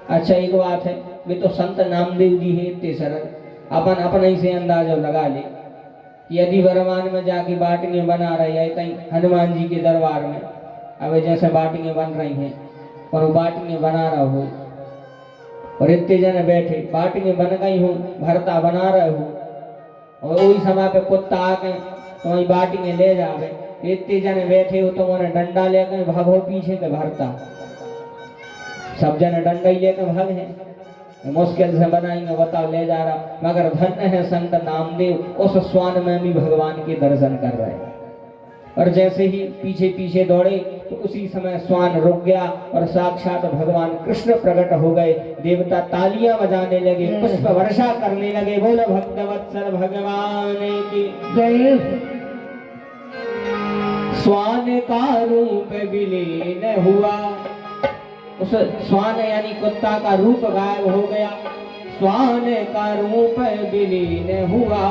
अच्छा एक बात है, वे तो संत नामदेव जी हैं, इतने सरल, अपन अपने ही से अंदाजा लगा ले कि यदि वर्तमान में जाके बाटियां बना रहे हैं कहीं हनुमान जी के दरबार में, अब जैसे बाटियां बन रही हैं और वो बाटियां बना रहा हो और इतने जने बैठे, बाटियां बन गई हो, भरता बना रहे हो, और वही समय पे कुत्ता आके तो वही बाटियां ले जावे, इतने जने बैठे हो तो उन्हें डंडा लेकर भागो पीछे के भरता, सब जने डंडा ही लेकर भाग हैं, मुश्किल से बनाएंगे, बताओ ले जा रहा। मगर धन्य है संत नामदेव, उस स्वान में भी भगवान के दर्शन कर रहे हैं। और जैसे ही पीछे पीछे दौड़े तो उसी समय स्वान रुक गया और साक्षात भगवान कृष्ण प्रकट हो गए। देवता तालियां बजाने लगे, पुष्प वर्षा करने लगे। बोलो भक्तवत्सल भगवान की जय। स्वान का रूप विलीन हुआ, उस स्वान यानी कुत्ता का रूप गायब हो गया, स्वान का रूप विलीन हुआ,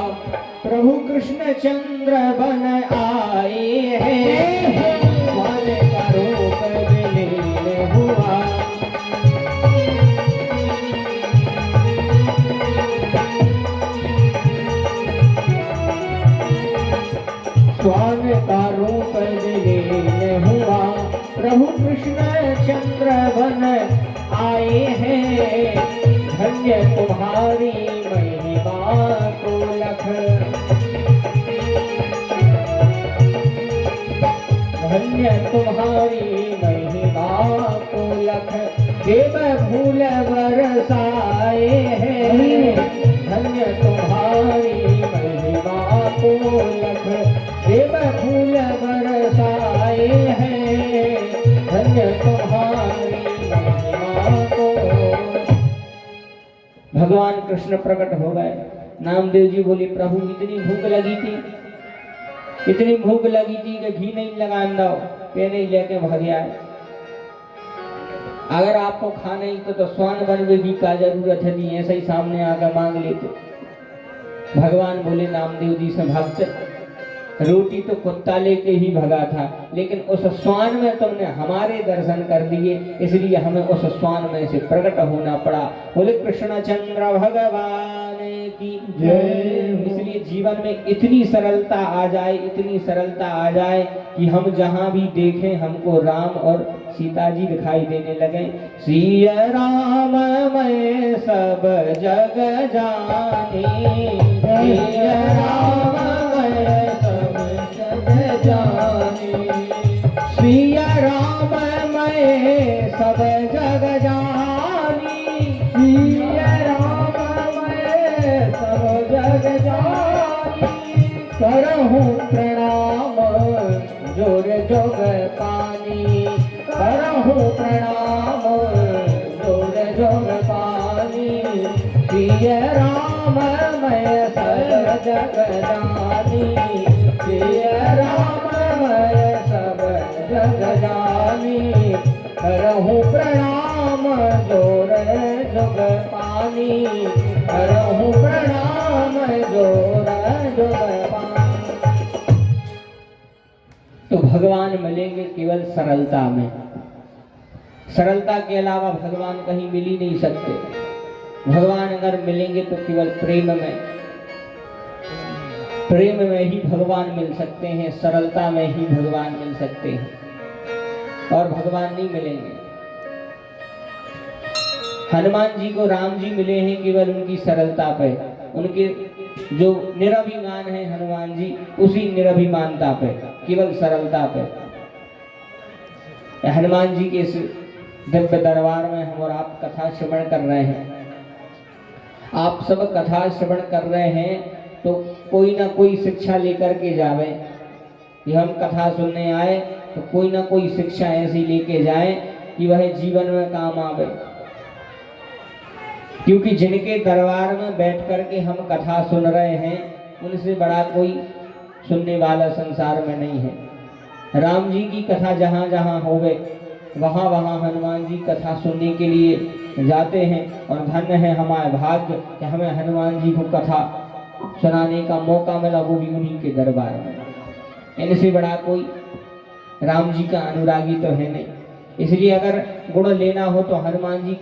प्रभु कृष्ण चंद्र बन आए हैं, स्वान का रूप विलीन हुआ, स्वान का रूप लीन हुआ, प्रभु कृष्ण चंद्र बन आए हैं, धन्य तुम्हारी महिमा को लख, धन्य तुम्हारी महिमा को लख, देव फूल बरसाए हैं, धन्य तुम्हारी महिमा को लख, देव फूल बरसाए हैं, धन्य तुम्हारी महिमा को। भगवान कृष्ण प्रकट हो गए। नामदेव जी बोले प्रभु इतनी भूख लगी थी, इतनी भूख लगी थी कि घी नहीं लगा दो, पे नहीं लेके भाग आए। अगर आपको खाना ही तो स्वान बनवे की क्या जरूरत है, नहीं ऐसे ही सामने आकर मांग लेते। भगवान बोले नामदेव जी से भक्त रोटी तो कुत्ता लेके ही भगा था, लेकिन उस स्वान में तुमने हमारे दर्शन कर दिए, इसलिए हमें उस स्वान में से प्रकट होना पड़ा। बोले कृष्णचंद्र भगवान की जय। इसलिए जीवन में इतनी सरलता आ जाए, इतनी सरलता आ जाए कि हम जहां भी देखें हमको राम और सीता जी दिखाई देने लगे। सिया राम मैं सब जग जानी, सिया राम मैं सब जग जानी, सिया राम मैं सब जग जानी, सिया राम मैं सब जग जानी, करहूँ प्रणाम जोर जोग पानी, करहूँ प्रणाम जोर जोग पानी, सिया राम मैं सब जग जानी, सिया राम मैं सब जग जानी, करहूँ प्रणाम जोर जोग पानी, करहूँ प्रणाम जोर जोग पानी। तो भगवान मिलेंगे केवल सरलता में, सरलता के अलावा भगवान कहीं मिल ही नहीं सकते। भगवान अगर मिलेंगे तो केवल प्रेम में, प्रेम में ही भगवान मिल सकते हैं, सरलता में ही भगवान मिल सकते हैं, और भगवान नहीं मिलेंगे। हनुमान जी को राम जी मिले हैं केवल उनकी सरलता पे, उनके जो निरभिमान है हनुमान जी, उसी निरभिमानता पे, केवल सरलता पे। हनुमान जी के इस दिव्य दरबार में हम और आप कथा श्रवण कर रहे हैं। आप सब कथा श्रवण कर रहे हैं तो कोई ना कोई शिक्षा लेकर के जावे कि हम कथा सुनने आए, तो कोई ना कोई शिक्षा ऐसी लेके जाए कि वह जीवन में काम आवे। क्योंकि जिनके दरबार में बैठ करके हम कथा सुन रहे हैं, उनसे बड़ा कोई सुनने वाला संसार में नहीं है। राम जी की कथा जहाँ जहाँ होवे वहाँ वहाँ हनुमान जी कथा सुनने के लिए जाते हैं, और धन्य है हमारे भाग्य कि हमें हनुमान जी को कथा सुनाने का मौका मिला, वो भी उन्हीं के दरबार में। इनसे बड़ा कोई राम जी का अनुरागी तो है नहीं। इसलिए अगर गुण लेना हो तो हनुमान जी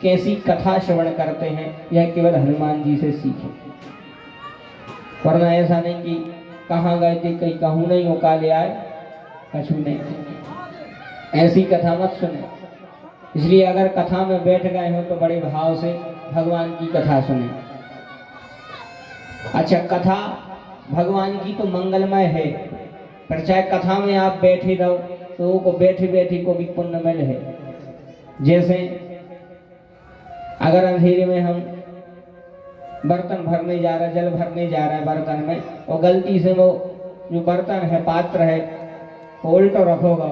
कैसी कथा श्रवण करते हैं, यह केवल हनुमान जी से सीखें। वरना ऐसा नहीं कि कहाँ गए थे कहीं कहूँ नहीं होका ले आए, कछु नहीं, ऐसी कथा मत सुने। इसलिए अगर कथा में बैठ गए हो तो बड़े भाव से भगवान की कथा सुने। अच्छा, कथा भगवान की तो मंगलमय है, पर चाहे कथा में आप बैठे रहो तो वो बैठे बैठे को भी पुण्यमय है। जैसे अगर अंधेरे में हम बर्तन भरने जा रहे, जल भरने जा रहे हैं बर्तन में, और गलती से वो जो बर्तन है, पात्र है, वो उल्टो रखोगा,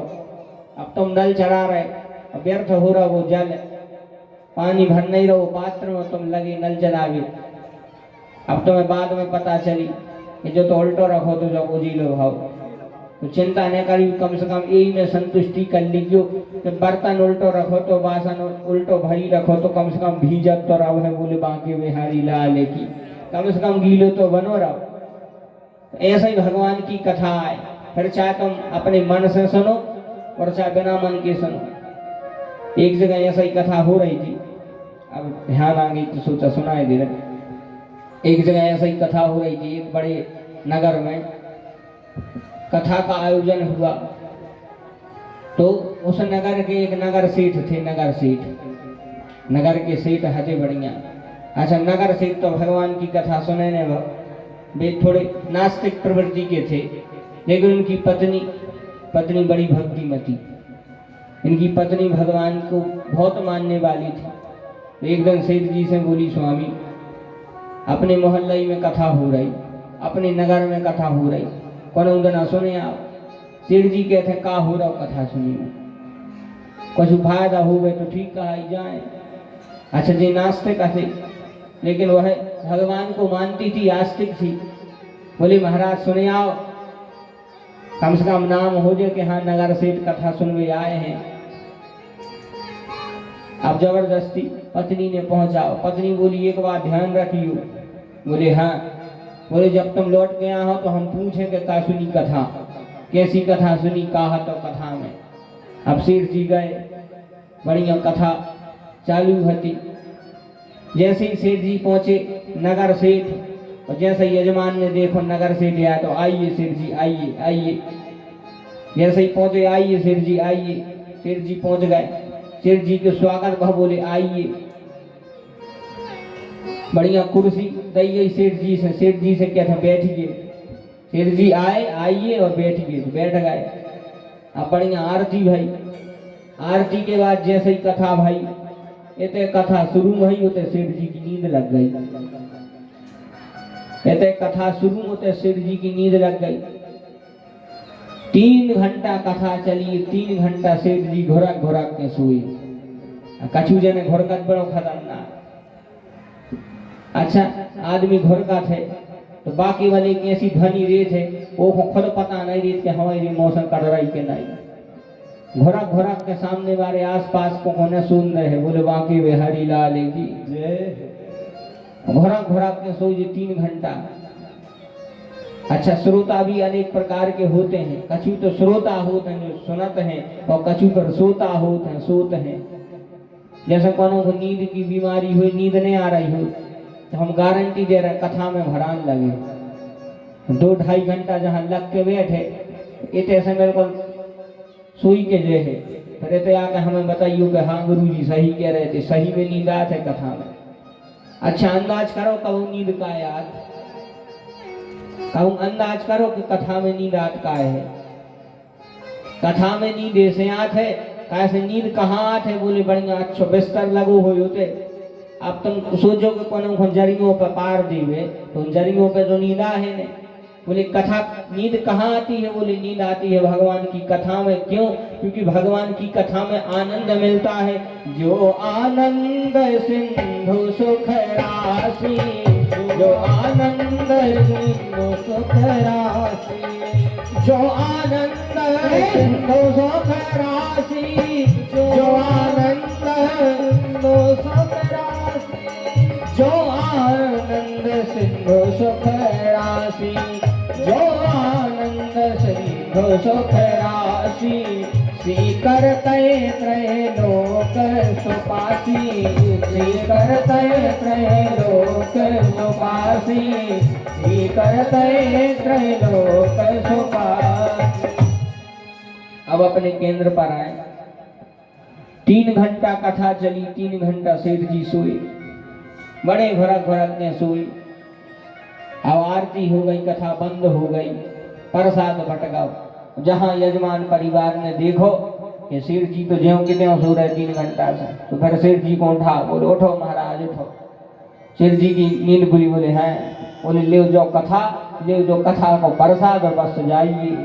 अब तुम नल चला रहे, अब व्यर्थ हो रहा वो जल, पानी भर नहीं रहो पात्र में, तुम लगे नल चलावे। अब तुम्हें बाद में पता चली कि जो तो उल्टो रखो तो जब उजीलो भाव, तो चिंता न करी, कम से कम यही में संतुष्टि कर लीजिए कि बर्तन उल्टो रखो तो बासन उल्टो भरी रखो तो कम से कम भीजत तो रहो है, बोले बांके बिहारी लाल की, कम से कम गीलो तो बनो रहो। ऐसा ही भगवान की कथा है, फिर चाहे तुम अपने मन से सुनो और चाहे बिना मन के सुनो। एक जगह ऐसा ही कथा हो रही थी, अब ध्यान आ गई तो सोचा सुनाए दे रहे। एक जगह ऐसा ही कथा हो रही थी, एक बड़े नगर में कथा का आयोजन हुआ तो उस नगर के एक नगर सेठ थे, नगर सेठ, नगर के सेठ हथे बढ़िया। अच्छा, नगर सेठ तो भगवान की कथा सुने ने, वे थोड़े नास्तिक प्रवृत्ति के थे, लेकिन उनकी पत्नी बड़ी भक्तिमती, इनकी पत्नी भगवान को बहुत मानने वाली थी। एक दिन सेठ जी से बोली, स्वामी अपने मोहल्ले में कथा हो रही, अपने नगर में कथा हो रही, कौन दिन सुने आप? सेठ जी कहते का हो रहा कथा सुनी, कुछ फायदा हो गए तो ठीक कहा ही जाए। अच्छा जी, नास्तिक थे, लेकिन वह भगवान को मानती थी, आस्तिक थी। बोले महाराज सुने आओ, कम से कम नाम हो जाए कि हाँ नगर सेठ कथा सुनने आए हैं। अब जबरदस्ती पत्नी ने पहुंचाओ। पत्नी बोली एक बात ध्यान रखियो। बोले हाँ। बोले जब तुम लौट गया हो तो हम पूछेंगे का सुनी कथा, कैसी कथा सुनी, कहा तो कथा में। अब सेठ जी गए, बढ़िया कथा चालू होती। जैसे ही सेठ जी पहुंचे, नगर सेठ, और जैसे यजमान ने देखो नगर सेठ आया तो आइए सेठ जी आइए आइए। जैसे ही पहुंचे, आइए सेठ जी आइए। सेठ जी पहुंच गए, सेठ जी के स्वागत भा बोले आइए। बढ़िया कुर्सी दी गई सेठ जी से, सेठ जी से क्या था बैठिए। सेठ जी आए, आइए और बैठिए, तो बैठ गए। अब बढ़िया आरती भाई, आरती के बाद जैसे ही कथा भाई, इतने कथा शुरू हुई होते सेठ जी की नींद लग गई। इतने कथा शुरू होते सेठ जी की नींद लग गई। 3 घंटा कथा चली, 3 घंटा सेठ जी घुरक घुरक के सोए। कछु जने घुरकत बड़ो खतरनाक। अच्छा, आदमी घुरका थे तो बाकी वाले कैसी ध्वनि रे थे वो खुद पता नहीं रही कि हमारी मौसम कर रही के नहीं। घुरक घुरक के सामने वाले आसपास को कोने सुन रहे हैं। बोले बाकी वे हरी लाल की जय। घुरक घुरक के सोई 3 घंटा। अच्छा, श्रोता भी अनेक प्रकार के होते हैं। कछु तो श्रोता होते हैं जो सुनते हैं, और कछु पर सोता होते हैं, सोते हैं। जैसे कोनो को नींद की बीमारी हुई, नींद नहीं आ रही हो, तो हम गारंटी दे रहे कथा में भरान लगे। 2-2.5 घंटा जहाँ लग के बैठे, इतने से मेरे को सोई के जे है, फिर इतने आके हमें बताइयो कि हाँ गुरु जी सही कह रहे थे, सही में नींद आते है कथा में। अच्छा, अंदाज करो कब नींद का याद, कब अंदाज करो कि कथा में नींद आत का है। कथा में नींद ऐसे आत है, कैसे नींद कहाँ आत है? बोले बढ़िया अच्छो बिस्तर लगो हो होते। अब तुम सोचो कि कौन जरियों पर पार दीवे, तो जरियों पे तो नींद है नहीं। बोले कथा नींद कहाँ आती है? बोले नींद आती है भगवान की कथा में। क्यों? क्योंकि भगवान की कथा में आनंद मिलता है। जो आनंद सिंधु सुख राशि, जो आनंद सिंधु सुख राशि, जो आनंद सिंधु सुख राशि, जो आनंद सिंधु सुख राशि, जो आनंद सिंधु सुख राशि, जो आनंद सिंधु सुख राशि, सीकर तय त्रैलोक सुपासी, सीकर तय त्रैलोक सुपासी, सीकर तय त्रैलोक सुपासी। अब अपने केंद्र पर आए। 3 घंटा कथा चली, 3 घंटा सेठ जी सोए, बड़े घुरक घुरक ने सोए। अब आरती हो गई, कथा बंद हो गई, प्रसाद भटकाओ। जहाँ यजमान परिवार ने देखो कि सेठ जी तो ज्यों कि त्यों सो रहे 3 घंटा से, तो फिर सेठ जी को उठा, बोले उठो महाराज उठो। सेठ जी की नींद खुली। बोले हैं? बोले ले जो कथा, ले जो कथा को प्रसाद और बस जाइए,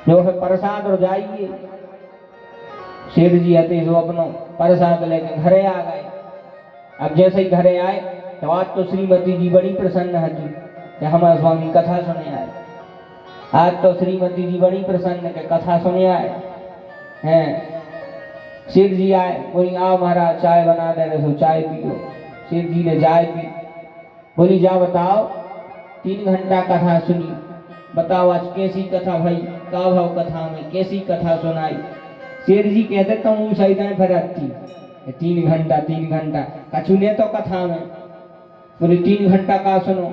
जो है प्रसाद और जाइए। सेठ जी आते जो अपनो प्रसाद लेके घरे आ गए। अब जैसे ही घरे आए तो आज तो श्रीमती जी बड़ी प्रसन्न हती कि हमारे स्वामी कथा सुने आए। आज तो श्रीमती जी बड़ी प्रसन्न के कथा सुने आए हैं। सेठ जी आए, बोली आओ महाराज चाय बना दे रहे, चाय पियो। सेठ जी ने चाय पी। बोली जा बताओ, 3 घंटा कथा सुनी, बताओ आज कैसी कथा भाई, का भाव कथा में कैसी कथा सुनाई? सेठ जी कहते तुम सही टाइम पर आती 3 घंटा 3 घंटा कछु ने तो कथा में। बोले 3 घंटा का सुनो।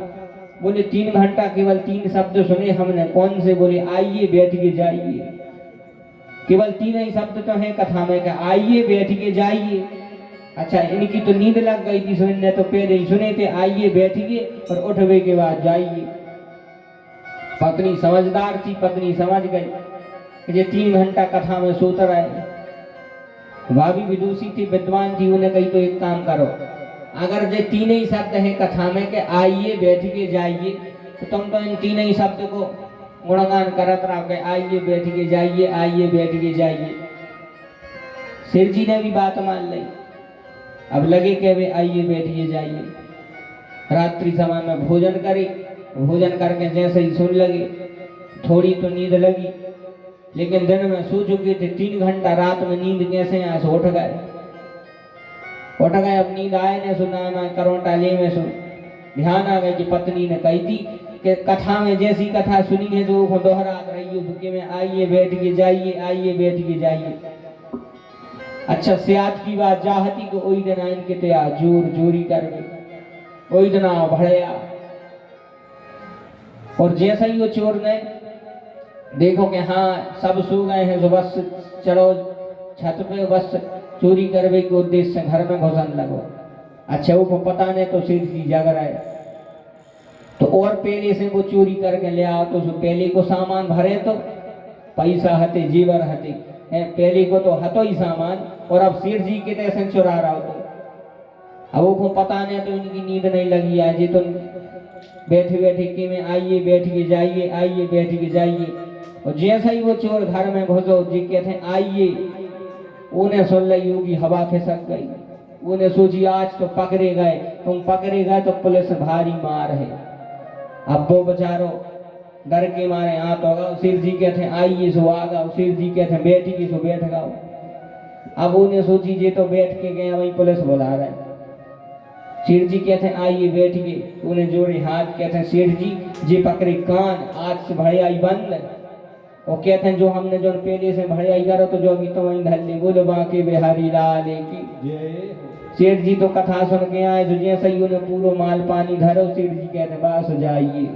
बोले 3 घंटा केवल 3 शब्द सुने हमने। कौन से? बोले आइए बैठ के जाइए। केवल 3 ही शब्द तो हैं कथा में, कि आइए बैठ के जाइए। अच्छा, इनकी तो नींद लग गई थी सुनने, तो पहले ही सुने थे आइए बैठिए और उठवे के बाद जाइए। पत्नी समझदार थी, पत्नी समझ गई कि ये 3 घंटा कथा में सोता रहे। भाभी विदुषी थी, विद्वान थी, उन्हें कही तो एक काम करो, अगर ये 3 ही शब्द हैं कथा में कि आइए बैठ के जाइए, तो तुम तो इन 3 ही शब्द को गुणगान करत रहो कि आइए बैठ के जाइए, आइए बैठ के जाइए। शेर जी ने भी बात मान ली। अब लगे कि वे आइए बैठिए जाइए। रात्रि समय में भोजन करे, भोजन करके जैसे ही सुन लगे, थोड़ी तो नींद लगी, लेकिन दिन में सो चुके थे। 3 घंटा रात में नींद कैसे यहाँ से उठ गए। अब नींद आए ने सुना ना करोटा ले में सुन, ध्यान आ गया कि पत्नी ने कही थी कि कथा में जैसी कथा सुनी है जो वो दोहरा रही हो भूखे में, आइए बैठ के जाइए, आइए बैठ के जाइए। अच्छा, सियात की बात जाहती को ओई दिन आइन के तया जोर जोरी कर गई, ओई दिन आओ भड़या। और जैसा ही वो चोर ने देखो कि हाँ सब सो गए हैं, तो बस चलो छत पे बस चोरी करने के उद्देश्य से घर में घुसन लगो। अच्छा, वो पता नहीं तो सिर जी जग रहा है, तो और पहले से वो चोरी करके ले आओ, तो पहले को सामान भरे, तो पैसा हते, जेवर हते, पहले को तो हतो ही सामान, और अब सिर जी के तैसे चुरा रहा हो। अब वो पता नहीं तो इनकी नींद नहीं लगी आज, तो बैठे बैठे के में आइए बैठ के जाइए, आइए बैठ के जाइए। और जैसा ही वो चोर घर में घुसो, जी कहते हैं आइए, उन्हें सुन ली होगी हवा खिसक गई। उन्हें सोची आज तो पकड़े गए, तुम पकड़े गए तो पुलिस भारी मार है। अब वो बेचारो डर के मारे हाथ होगा। शिव जी कहते हैं आइए, सो आ गओ। शिव जी कहते हैं बैठिए, सो बैठ गओ। अब उन्हें सोची जे तो बैठ के गए, वही पुलिस बुला रहे। शेर जी कहते हैं आइए बैठिए, उन्हें जोड़े हाथ, कहते हैं शेर जी जे पकड़े कान, आज से भड़ियाई बंद। और कहते हैं जो हमने जो पहले से भड़ियाई करो, तो जो अभी तो वहीं धर ले। बोले बांके बिहारी लाल की जय। शेर जी तो कथा सुन के आए, तो जैसे ही उन्हें पूरा माल पानी धरो, शेर जी कहते हैं बस जाइए।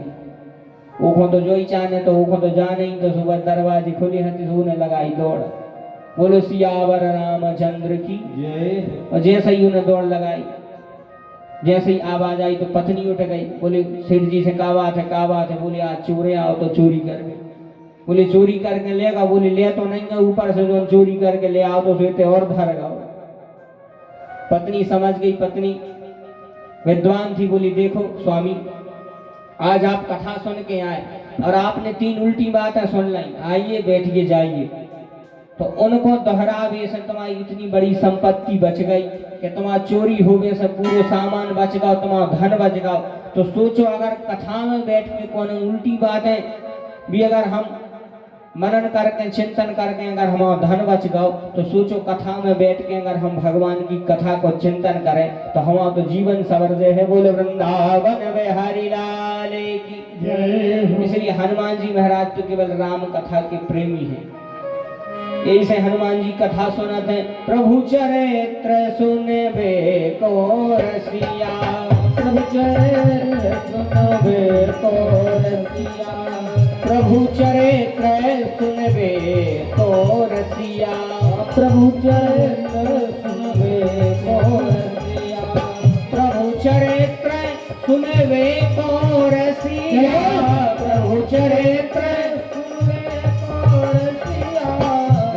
वो तो जो ही चाहने, तो वो तो जाने ही, तो सुबह दरवाजे खुले हैं, तो उन्हें लगाई दौड़। बोलो सियावर रामचंद्र की जय। और जैसे ही उन्हें दौड़ लगाई, जैसे ही आवाज आई तो पत्नी उठ गई। बोले शेर जी से का बात है, का बात है? बोले आज चोरे आओ तो चोरी कर गए। बोले चोरी करके लेगा? बोले ले तो नहीं है, ऊपर से जो चोरी करके ले आओ तो सोते और धर गओ। पत्नी समझ गई, पत्नी विद्वान थी, बोली देखो स्वामी, आज आप कथा सुन के आए और आपने 3 उल्टी बातें सुन लाई, आइए बैठिए जाइए। तो उनको दोहरावे से तुम्हारी इतनी बड़ी संपत्ति बच गई कि तुम्हारा चोरी होवे से पूरे सामान बच गओ, तुम्हारा धन बच गओ। तो सोचो अगर कथा में बैठ के कौन उल्टी बातें भी अगर हम मनन करके चिंतन करके अगर हमारा धन बच गओ, तो सोचो कथा में बैठ के अगर हम भगवान की कथा को चिंतन करें तो हमारा तो जीवन सवर जे है। बोले वृंदावन बिहारी लाल की जय। इसलिए हनुमान जी महाराज तो केवल राम कथा के प्रेमी हैं। यही से हनुमान जी कथा सुनाते हैं, प्रभु चरित्र सुनबे को रसिया, प्रभु चरित्र सुनबे को रसिया, प्रभु चरित्र सुनबे को रसिया, प्रभु चरित्र सुनबे को रसिया, प्रभु चरित्र सुनबे को रसिया, प्रभु चरित्र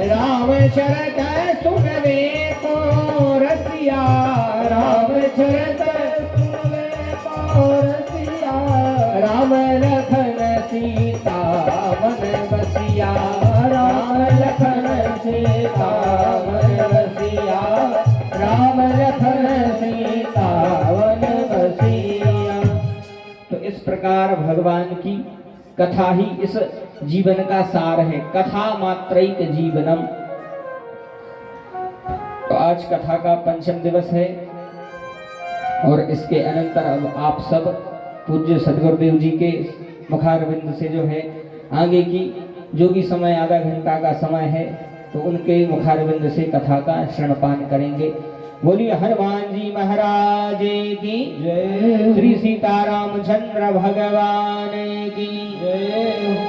राम चरित सुनबे को रसिया, राम चरित सुनबे को रसिया, राम लखन सीता मन बसिया, राम लखन सीता मन बसिया, राम लखन सीता मन बसिया। तो इस प्रकार भगवान की कथा ही इस जीवन का सार है। कथा मात्रैक जीवनम। तो आज कथा का 5म दिवस है और इसके अनंतर अब आप सब पूज्य सदगुरुदेव जी के मुखारविंद से जो है आगे की जो भी समय आधा घंटा का समय है, तो उनके मुखारविंद से कथा का श्रवणपान करेंगे। बोलिए हनुमान जी महाराज की जय। श्री सीतारामचंद्र भगवान की जय।